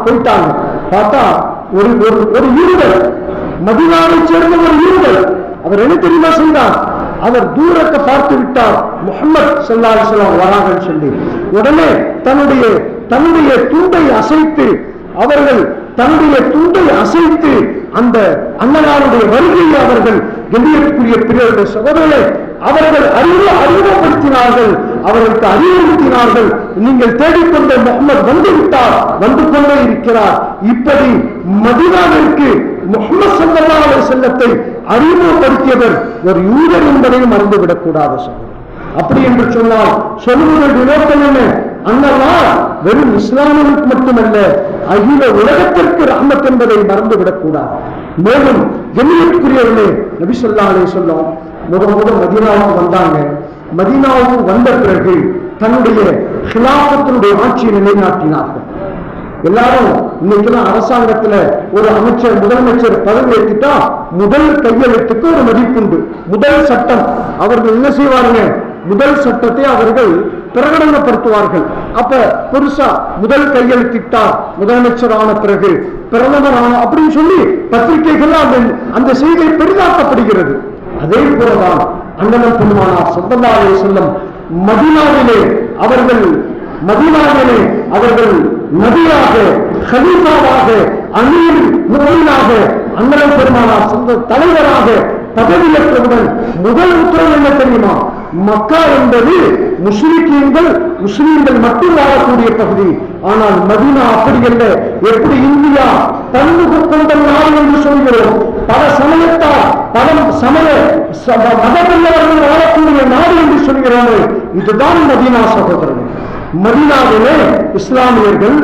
Speaker 1: போயிட்டாங்க. பார்த்தா ஒரு யூதர், மதீனாவை சேர்ந்த ஒரு யூதர், அவர் என்ன தெரியுமா செய்தார், அவர் தூரத்தை பார்த்து விட்டார், முஹம்மது ஸல்லல்லாஹு அலைஹி வஸல்லம் வராங்கன்னு சொல்லி உடனே தன்னுடைய துண்டை அசைத்து, அவர்கள் தன்னுடைய துண்டை அசைத்து அண்ணலாருடைய வருகையை அவர்கள் கண்ணியத்துக்குரிய பிறருடைய சகோதரர்களை அவர்கள் அறிமுகப்படுத்தினார்கள், அவர்களுக்கு அறிவுறுத்தினார்கள், நீங்கள் தேடிக்கொண்ட முஹம்மது வந்துவிட்டார், வந்து கொண்டே இருக்கிறார். இப்படி மதீனாவிற்கு முஹம்மது ஸல்லல்லாஹு அலைஹி வஸல்லத்தை அறிமுகப்படுத்தியவர் ஒரு யூதர் என்பதையும் மறந்துவிடக் கூடாது. அப்படி என்று சொன்னால் சொல்லுவதற்கு நோக்கம் என்ன, அண்ணலார் வெறும் இஸ்லாமியர்களுக்கு மட்டுமல்ல, அகில உலகத்திற்கு ரஹ்மத் என்பதை மறந்துவிடக் கூடாது. மேலும் கண்ணியத்துக்குரியவர்களே, நபி ஸல்லல்லாஹு அலைஹி வஸல்லம் முதல் மதீனாவுக்கு வந்தாங்க. மதீனாவுக்கு வந்த பிறகு தன்னுடைய ஹிலாஃபத்தினுடைய ஆட்சியை நிலைநாட்டினார்கள். எல்லாரும் இன்னைக்கெல்லாம் அரசாங்கத்துல ஒரு அமைச்சர் முதலமைச்சர் பதவி ஏற்றுட்டா முதல் கையெழுத்துக்கு ஒரு மதிப்புண்டு. முதல் சட்டம் அவர்கள் என்ன செய்வாங்க, முதல் சட்டத்தை அவர்கள் பிரகடனப்படுத்துவார்கள். அப்ப பெருசா முதல் கையெழுத்திட்டார், முதலமைச்சர் ஆன பிறகு பிரதமர் ஆன அப்படின்னு சொல்லி பத்திரிகைகள் அந்த செய்தி பெரிதாக்கப்படுகிறது. அதே போலதான் அண்ணலம் பெருமானார் ஸல்லல்லாஹு அலைஹி வஸல்லம் மதீனாவிலே அவர்கள் நபியாக, கலீஃபாவாக, அமீர் முஃமினாக, அண்ணலம் பெருமானார் தலைவராக பதவியேற்றவுடன் முதல் உத்தரவு என்ன தெரியுமா, மக்கா என்பது முஸ்லிம்கள் மட்டும் வாழக்கூடிய பகுதி. ஆனால் மதீனா அப்படி அல்ல. எப்படி இந்தியா பன்முக கொண்ட நாடு என்று சொல்கிறோம், பல சமயத்தால் பல சமய மதமுள்ளவர்கள் வாழக்கூடிய நாடு என்று சொல்கிறோம், இதுதான் மதீனா சகோதரர்கள். மதீனாவிலே இஸ்லாமியர்கள்,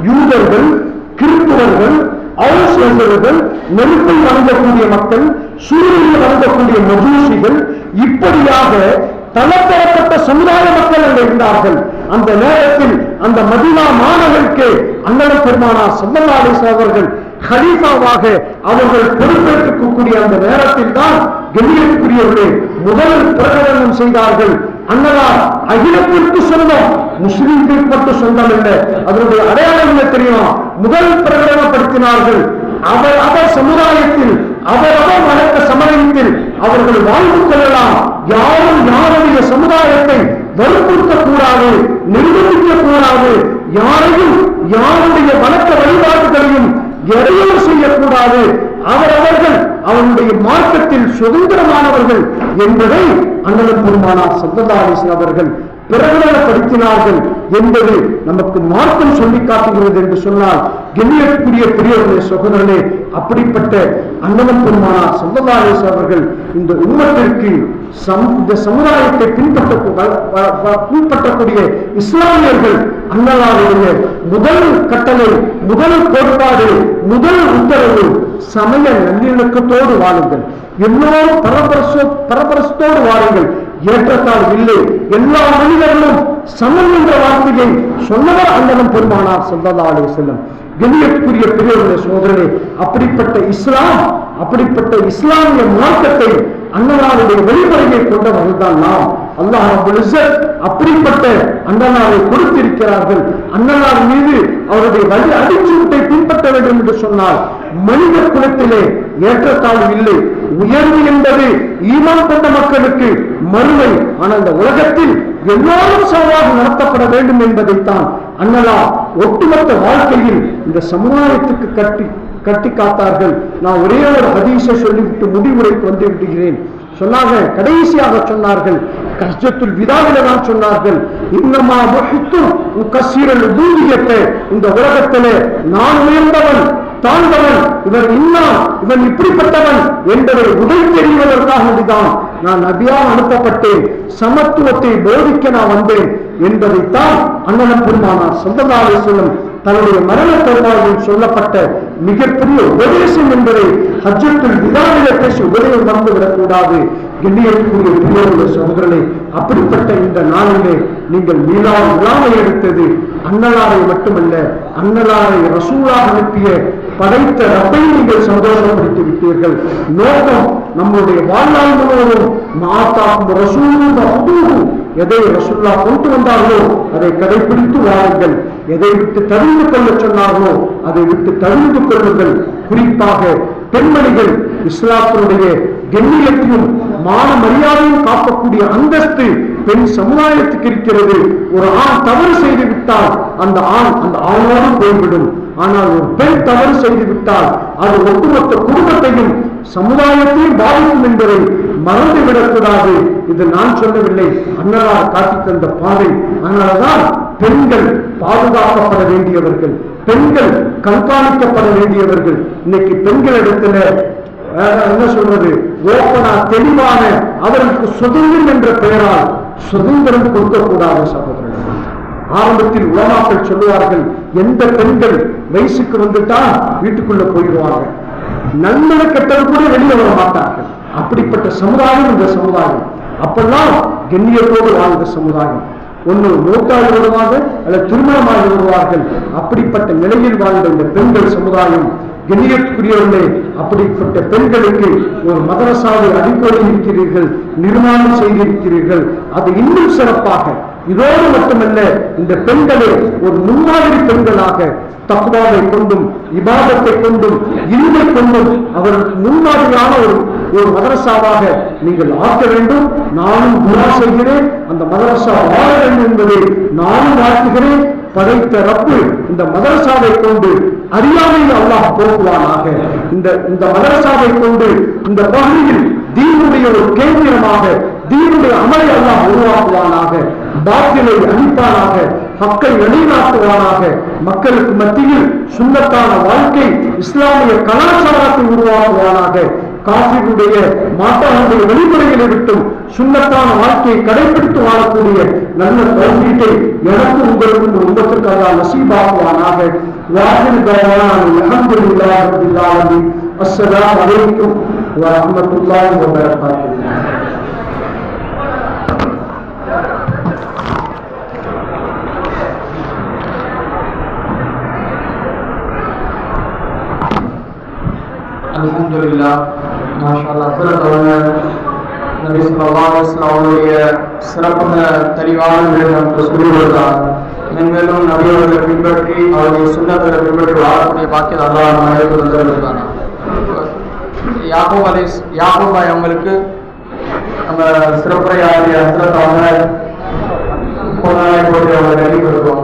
Speaker 1: யூதர்கள், கிறிஸ்தவர்கள், அவசரர்கள், நெருப்பை வழங்கக்கூடிய மக்கள், சூரியனில் வழங்கக்கூடிய மஜூசிகள், இப்படியாக தளத்தரப்பட்ட சமுதாய மக்கள் அங்கே இருந்தார்கள். அந்த நேரத்தில் அந்த மதீனா மாநகருக்கு அண்ணலம் பெருமானார் ஸல்லல்லாஹு அலைஹி வஸல்லம் அவர்கள் கலீஃபாவாக அவர்கள் பொறுப்பேற்கக்கூடிய அந்த நேரத்தில் தான் கண்ணியத்துக்குரியவர்களே முதல் பிரகடனம் செய்தார்கள். அன்னலார் அகிலத்திற்கு சொந்தம், முஸ்லிம்களுக்கு மட்டும் சொந்தம் இல்லை. அதனுடைய அடையாளம் என்ன தெரியுமா? முதல் பிரகடனப்படுத்தினார்கள். அவர் சமுதாயத்தில் அவர் வழக்க சமயத்தில் அவர்கள் வாழ்ந்து கொள்ளலாம். யாரும் யாருடைய சமுதாயத்தை வற்புறுத்தக் கூடாது, நிர்பந்திக்க கூடாது. யாரையும் யாருடைய வழக்க வழிபாடுகளையும் எதையும் செய்யக்கூடாது. அவர்கள் அவருடைய மார்க்கத்தில் சுதந்திரமானவர்கள் என்பதை அண்ணன் பெருமானார் ஸல்லல்லாஹு அலைஹி வஸல்லம் அவர்கள் பிரகடனப்படுத்தினார்கள் என்பது நமக்கு மார்க்கம் சொல்லி காட்டுகிறது என்று சொன்னால், கண்ணியத்துக்குரிய பெரியவர்களே, சகோதரர்களே, அப்படிப்பட்ட அண்ணன் பெருமானார் ஸல்லல்லாஹு அலைஹி வஸல்லம் அவர்கள் இந்த உம்மத்திற்கு இந்த சமுதாயத்தை பின்பற்றக்கூடிய இஸ்லாமியர்கள் அன்னலாருடைய முதல் கட்டளை, முதல் கோட்பாடு, முதல் உத்தரவு சமய நல்லிணக்கத்தோடு வாழுங்கள், எல்லோரும் பரபரசத்தோடு வாழுங்கள், ஏற்றத்தால் இல்லை, எல்லா மனிதர்களும் சமம் என்ற வார்த்தையை சொன்னவர் அண்ணன் பெருமானார் ஸல்லல்லாஹு அலைஹி வஸல்லம். கண்ணியத்துக்குரிய பெரியவர்களே, சோதரனே, அப்படிப்பட்ட இஸ்லாம், அப்படிப்பட்ட இஸ்லாமிய மார்க்கத்தை அண்ணலாருடைய வழிமுறையை கொண்டவர்கள் தான் நாம். அல்லாஹ் ரப்பல் இஸ்ஸத் அப்படிப்பட்ட அண்ணலாரை கொடுத்திருக்கிறார்கள். அண்ணலார் மீது அவருடைய வழி அடிச்சுவட்டை பின்பற்ற வேண்டும் என்று சொன்னால் மனித குலத்திலே ஏற்றத்தாழ்வு இல்லை. உயர்வு என்பது ஈமான் கொண்ட மக்களுக்கு மறுமை. ஆனால் இந்த உலகத்தில் எல்லோரும் சமமாக நடத்தப்பட வேண்டும் என்பதைத்தான் அண்ணலார் ஒட்டுமொத்த வாழ்க்கையில் இந்த சமுதாயத்துக்கு கட்டி காத்தார்கள். நான் ஒரே ஒரு ஹதீஸை சொல்லிவிட்டு முடிவுரைக்கு வந்து விடுகிறேன். சொன்னாங்க, கடைசியாக சொன்னார்கள், கஷ்டத்துல் விதாவில தான் சொன்னார்கள், இன்னமா முஹித்தும் கஸீரல் உபூதியத்தை, இந்த உலகத்திலே நான் உயர்ந்தவன் தாழ்ந்தவன், இவன் இப்படிப்பட்டவன் என்பதை உடை தெரிவதற்காகதான் நான் நபியாக அனுப்பப்பட்டேன், சமத்துவத்தை போதிக்க நான் வந்தேன் என்பதைத்தான் அண்ணன் பெருமானார் ஸல்லல்லாஹு அலைஹி வஸல்லம் தன்னுடைய மரண தருவாயில் சொல்லப்பட்ட மிகப்பெரிய உபதேசம் என்பதை ஹஜ்ஜத்துல் விதாவிலே பேசி உபதேசம் மறந்துவிடக்கூடாது. கண்ணியத்துக்குரிய பெரியவர்களே, சகோதரர்களே, அப்படிப்பட்ட இந்த நாளிலே நீங்கள் மீளாது விழாவை எடுத்தது அண்ணலாரை மட்டுமல்ல, அண்ணலாரை ரசூலாக அனுப்பிய படைத்த ரப்பை நீங்கள் சந்தோஷப்படுத்தி விட்டீர்கள். நோக்கம் நம்முடைய வாழ்நாள் முழுவதும் மாதாக்கும் ரசூலும் எதை ரசூல்லா கொண்டு வந்தார்களோ அதை கடைபிடித்து வாருங்கள், எதை விட்டு தவிர்த்து கொள்ள சொன்னார்களோ அதை விட்டு தவிர்த்து கொள்ளுங்கள். குறிப்பாக பெண்மணிகள் இஸ்லாத்தினுடைய கண்ணியத்தையும் மான மரியாதையும் காக்கக்கூடிய அந்தஸ்து பெண் சமுதாயத்துக்கு இருக்கிறது. ஒரு ஆண் தவறு செய்து விட்டால் அந்த ஆணோடு போய்விடும். ஆனால் ஒரு பெண் தவறு செய்து விட்டால் அது ஒட்டுமொத்த குடும்பத்தையும் சமுதாயத்தையும் பாதிக்கும் என்பதை மறந்துவிடக்கூடாது. இது நான் சொல்லவில்லை, அண்ணலார் காட்டி தந்த பாதை. அதனால்தான் பெண்கள் பாதுகாக்கப்பட வேண்டியவர்கள், பெண்கள் கண்காணிக்கப்பட வேண்டியவர்கள். இன்னைக்கு பெண்களிடத்துல என்ன சொல்றது, ஓப்பனா தெளிவான அவர்களுக்கு சுதந்திரம் என்ற பெயரால் சுதந்திரம் கொடுக்கக்கூடாது சகோதரர்கள். ஆரம்பத்தில் உலமாக்கள் சொல்லுவார்கள், எந்த பெண்கள் வயசுக்கு வந்துட்டா வீட்டுக்குள்ள போயிடுவாங்க, நல்லது கெட்டது கூட வெளியே வர மாட்டார்கள். அப்படிப்பட்ட சமுதாயம் இந்த சமுதாயம். அப்பெல்லாம் கண்ணியத்தோடு வாழ்ந்த சமுதாயம். ஒன்று மூத்தாகி வருவாங்க அல்லது திருமணமாகி வருவார்கள். அப்படிப்பட்ட நிலையில் வாழ்ந்த இந்த பெண்கள் சமுதாயம் கண்ணியத்துக்குரியவர்களே, அப்படிப்பட்ட பெண்களுக்கு ஒரு மதரசாவை அடிக்கோடி இருக்கிறீர்கள், நிர்மாணம் செய்திருக்கிறீர்கள். அது இன்னும் சிறப்பாக. இதோடு மட்டுமல்ல, இந்த பெண்களை ஒரு முன்மாதிரி பெண்களாக தக்வாவை கொண்டும் இபாதத்தை கொண்டும் இல்மை கொண்டும் அவருக்கு முன்மாதிரியான ஒரு மதரசாவாக நீங்கள் ஆக்க வேண்டும். நானும் துஆ செய்கிறேன், அந்த மதரசா வாழ வேண்டும் என்பதை நானும் வாழ்த்துகிறேன். படைத்த ரப்பு இந்த மதரசாவை கொண்டு அறியாமையில் அல்லாஹ் போக்குவானாக. இந்த மதரசாவை கொண்டு இந்த பகுதியில் தீனுடைய ஒரு கேந்திரமாக தீனுடைய அமலை அல்லாஹ் உருவாக்குவானாக. பாத்திலை அழிப்பானாக, மக்களை வெளிநாட்டுவானாக. மக்களுக்கு மத்தியில் சுன்னத்தான வாழ்க்கை இஸ்லாமிய கலாச்சாரத்தை உருவாக்குவானாக. காஃபிருடைய மாட்டாளர்களுடைய வழிமுறைகளை விட்டும் சுன்னத்தான வாழ்க்கையை கடைபிடித்து வாழக்கூடிய நல்ல தௌஃபீக்கை எனக்கு உங்களுக்கும் உம்மத்திற்கு அல்லாஹ் நசீபாக்குவானாக. வாஹிர் தஅவானா அல்ஹம்துலில்லாஹி ரப்பில் ஆலமீன். அஸ்ஸலாமு அலைக்கும் வ ரஹ்மத்துல்லாஹி வ பரகாத்துஹு.
Speaker 2: Alhamdulillah, mashallah, Nabi sallallahu alaihi wasallam அவருடைய சிறப்பான தெளிவான நமக்கு சொல்லிக் கொடுத்தார். மென்மேலும் நபியவர்களை பின்பற்றி அவருடைய சுண்ணத்தை பின்பற்றி வாழக்கூடிய பாக்கியம் அல்லாஹ் நம்ம அனைவருக்கும் தந்திருக்காங்க. யாக்கூபாய் அவங்களுக்கு நம்ம சிறப்புரையாகிய ஹஸ்ரத் அவங்க பொன்னாலை போட்டு அவங்களை நன்றி கொடுப்போம்.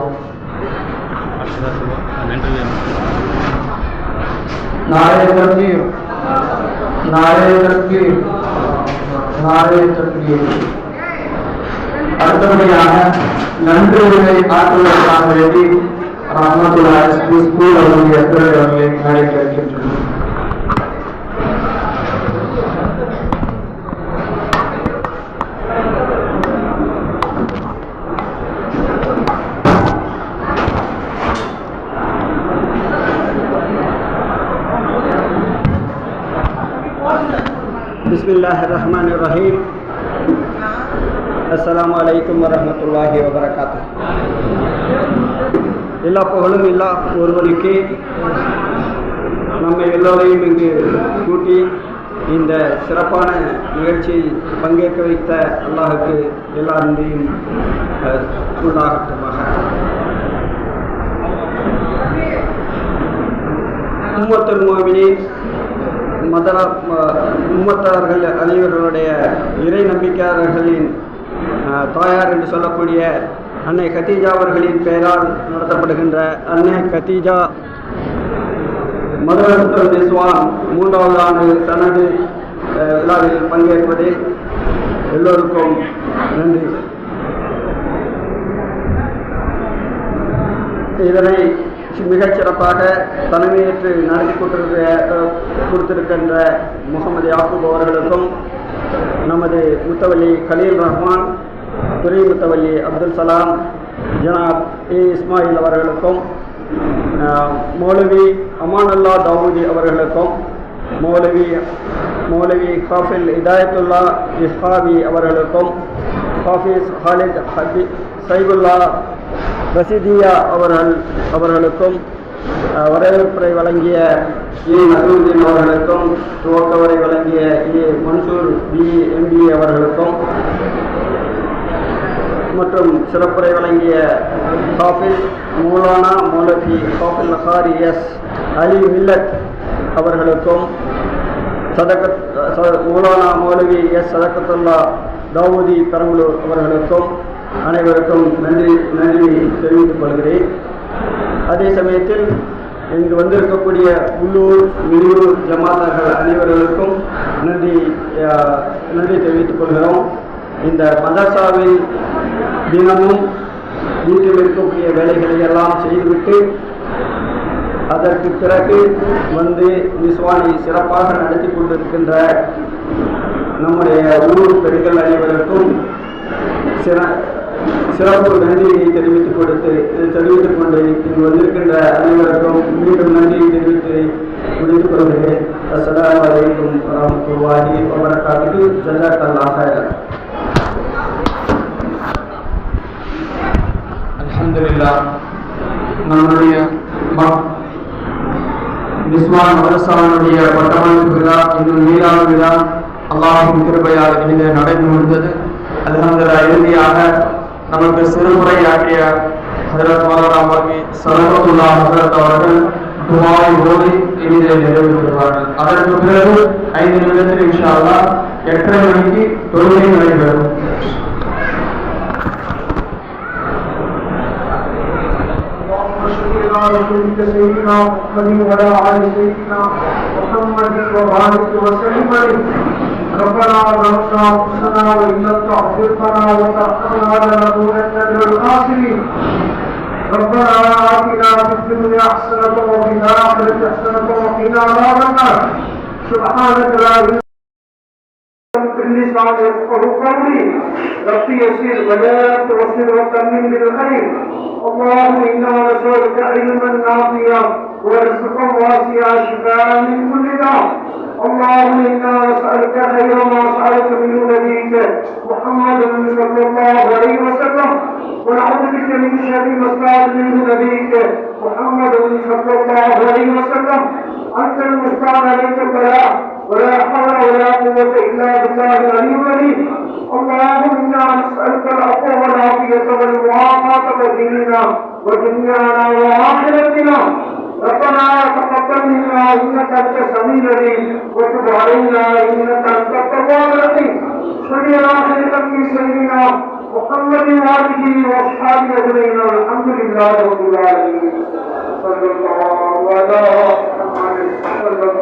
Speaker 2: நாளைய தக்பீர். அடுத்தபடியாக நன்றி உரை ஆற்றுவதற்காக வேண்டி ரஹ்மத்துல்லாஹி ஸ்கூல் அவர்களுடைய அவர்களை நாளைக்கு இருக்கின்றனர்.
Speaker 3: बिस्मिल्लाहिर्रहमानिर्रहीम। अस्सलामु अलैकुम வரஹ்மத்துல்லாஹி வபரகாத்துஹு। எல்லா புகழும் எல்லா ஒருவனுக்கே. நம்மை எல்லோரையும் இங்கு கூட்டி இந்த சிறப்பான நிகழ்ச்சியில் பங்கேற்க வைத்த அல்லாஹுக்கு எல்லா நன்றியும் உண்டாகட்டுமாக. உம்மத்துல் முஃமினீன் உம்மத்தார்கள் அனைவர்களுடைய இறை நம்பிக்கையாளர்களின் தாயார் என்று சொல்லக்கூடிய அன்னை கதீஜா அவர்களின் பெயரால் நடத்தப்படுகின்ற அன்னை கதீஜா மதரசத்துல் நிஸ்வான் 3வது ஆண்டு சனது விழாவில் பங்கேற்பதில் எல்லோருக்கும் நன்றி. இதனை மிகச் சிறப்பாக தலைமையேற்று நடத்தி கொடுத்திருக்கின்ற முகமது யாக்கூப் அவர்களுக்கும், நமது முத்தவல்லி கலீல் ரஹ்மான், துறை முத்தவல்லி அப்துல் சலாம், ஜனாப் இஸ்மாயில் அவர்களுக்கும், மௌலவி அமானுல்லா தாவூதி அவர்களுக்கும், மௌலவி ஹாஃபில் இதாயத்துல்லா இஸ்ஹாவி அவர்களுக்கும், ஹாஃபிஸ் ஹாலித் சைபுல்லா ரசிதியா அவர்களுக்கும், வரவேற்புரை வழங்கிய நசருதீன் அவர்களுக்கும், துவக்கவரை வழங்கிய மன்சூர் MBA அவர்களுக்கும், மற்றும் சிறப்புரை வழங்கிய ஹாஃபிஸ் மௌலானா மௌலவி ஹாஃபில் ஹாரி அலி மில்லத் அவர்களுக்கும், மௌலானா மௌலவி சதகத்துல்லா தாவூதி பெரம்பலூர் அவர்களுக்கும் அனைவருக்கும் நன்றி தெரிவித்துக் கொள்கிறேன். அதே சமயத்தில் இங்கு வந்திருக்கக்கூடிய உள்ளூர் வெளியூர் ஜமாத்தார்கள் அனைவர்களுக்கும் நன்றி தெரிவித்துக் கொள்கிறோம். இந்த மதரசாவில் தினமும் வீட்டில் இருக்கக்கூடிய வேலைகளை எல்லாம் செய்துவிட்டு அதற்கு பிறகு வந்து நிஸ்வானை சிறப்பாக நடத்தி கொண்டிருக்கின்ற நம்முடைய ஊர் பெண்கள் அனைவருக்கும் சிறப்பு நன்றியை தெரிவித்துக் கொண்டு இங்கு வந்திருக்கின்ற அனைவருக்கும் மீண்டும் நன்றியை தெரிவித்து முடித்துக் கொள்கிறேன். அஸ்ஸலாமு அலைக்கும் வரஹ்மத்துல்லாஹி வபரகாத்துஹு. ஜஸாக்கல்லாஹு ஹைரன்.
Speaker 2: அல்ஹம்துலில்லாஹ். நம்முடைய நிஸ்வான் மதரசாவுடைய பட்டமளிப்பு விழா இன்னும் 7வது விழா அல்லாஹ்வின் கிருபையால் இனிதே நடந்து முடிந்தது. அல்ஹம்துலில்லாஹ். இறுதியாக நமக்கு சிறுமுறையாற்றிய ஹஜ்ரத் மௌலானா மௌலவி சதகத்துல்லா ஹஜ்ரத் அவர்கள் துஆவை ஓதி இனிதே நிறைவு பெறுவார்கள். அதற்கு பிறகு 5 நிமிடத்தில் இன்ஷா அல்லாஹ் 8:30 மணிக்கு தொழுகை நடைபெறும்.
Speaker 1: سيدنا محمد وعلى آل سيدنا محمد وبارك وسلم عليه. ربنا ظلمنا أنفسنا وإن لم تغفر لنا وترحمنا لنكونن من الخاسرين. ربنا آتنا في الدنيا حسنة وفي الآخرة حسنة وقنا عذاب النار. سبحانك لا علم باللسان يفقهوا قولي. ربي يسر ولا تعسر وتمم بالخير. اللهم إنا نسألك علما نافعا ورزقا واسعا شفاء من كل داء. اللهم إنا نسألك خير ما سألك منه نبيك محمد صلى الله عليه وسلم، ونعوذ بك من شر ما استعاذ منه نبيك محمد صلى الله عليه وسلم. أنت المستعان عليك البلاء ولا حول ولا قوة إلا بالله العلي العظيم. اللهم إنا نسألك العفو والعافية والمعافاة في ديننا ودنيانا وآخرتنا. ربنا تقبل منا إنك أنت السميع العليم وتب علينا إنك أنت التواب الرحيم. صل على خير سيدنا محمد وآله وأصحابه أجمعين والحمد لله رب العالمين. صلى الله على محمد.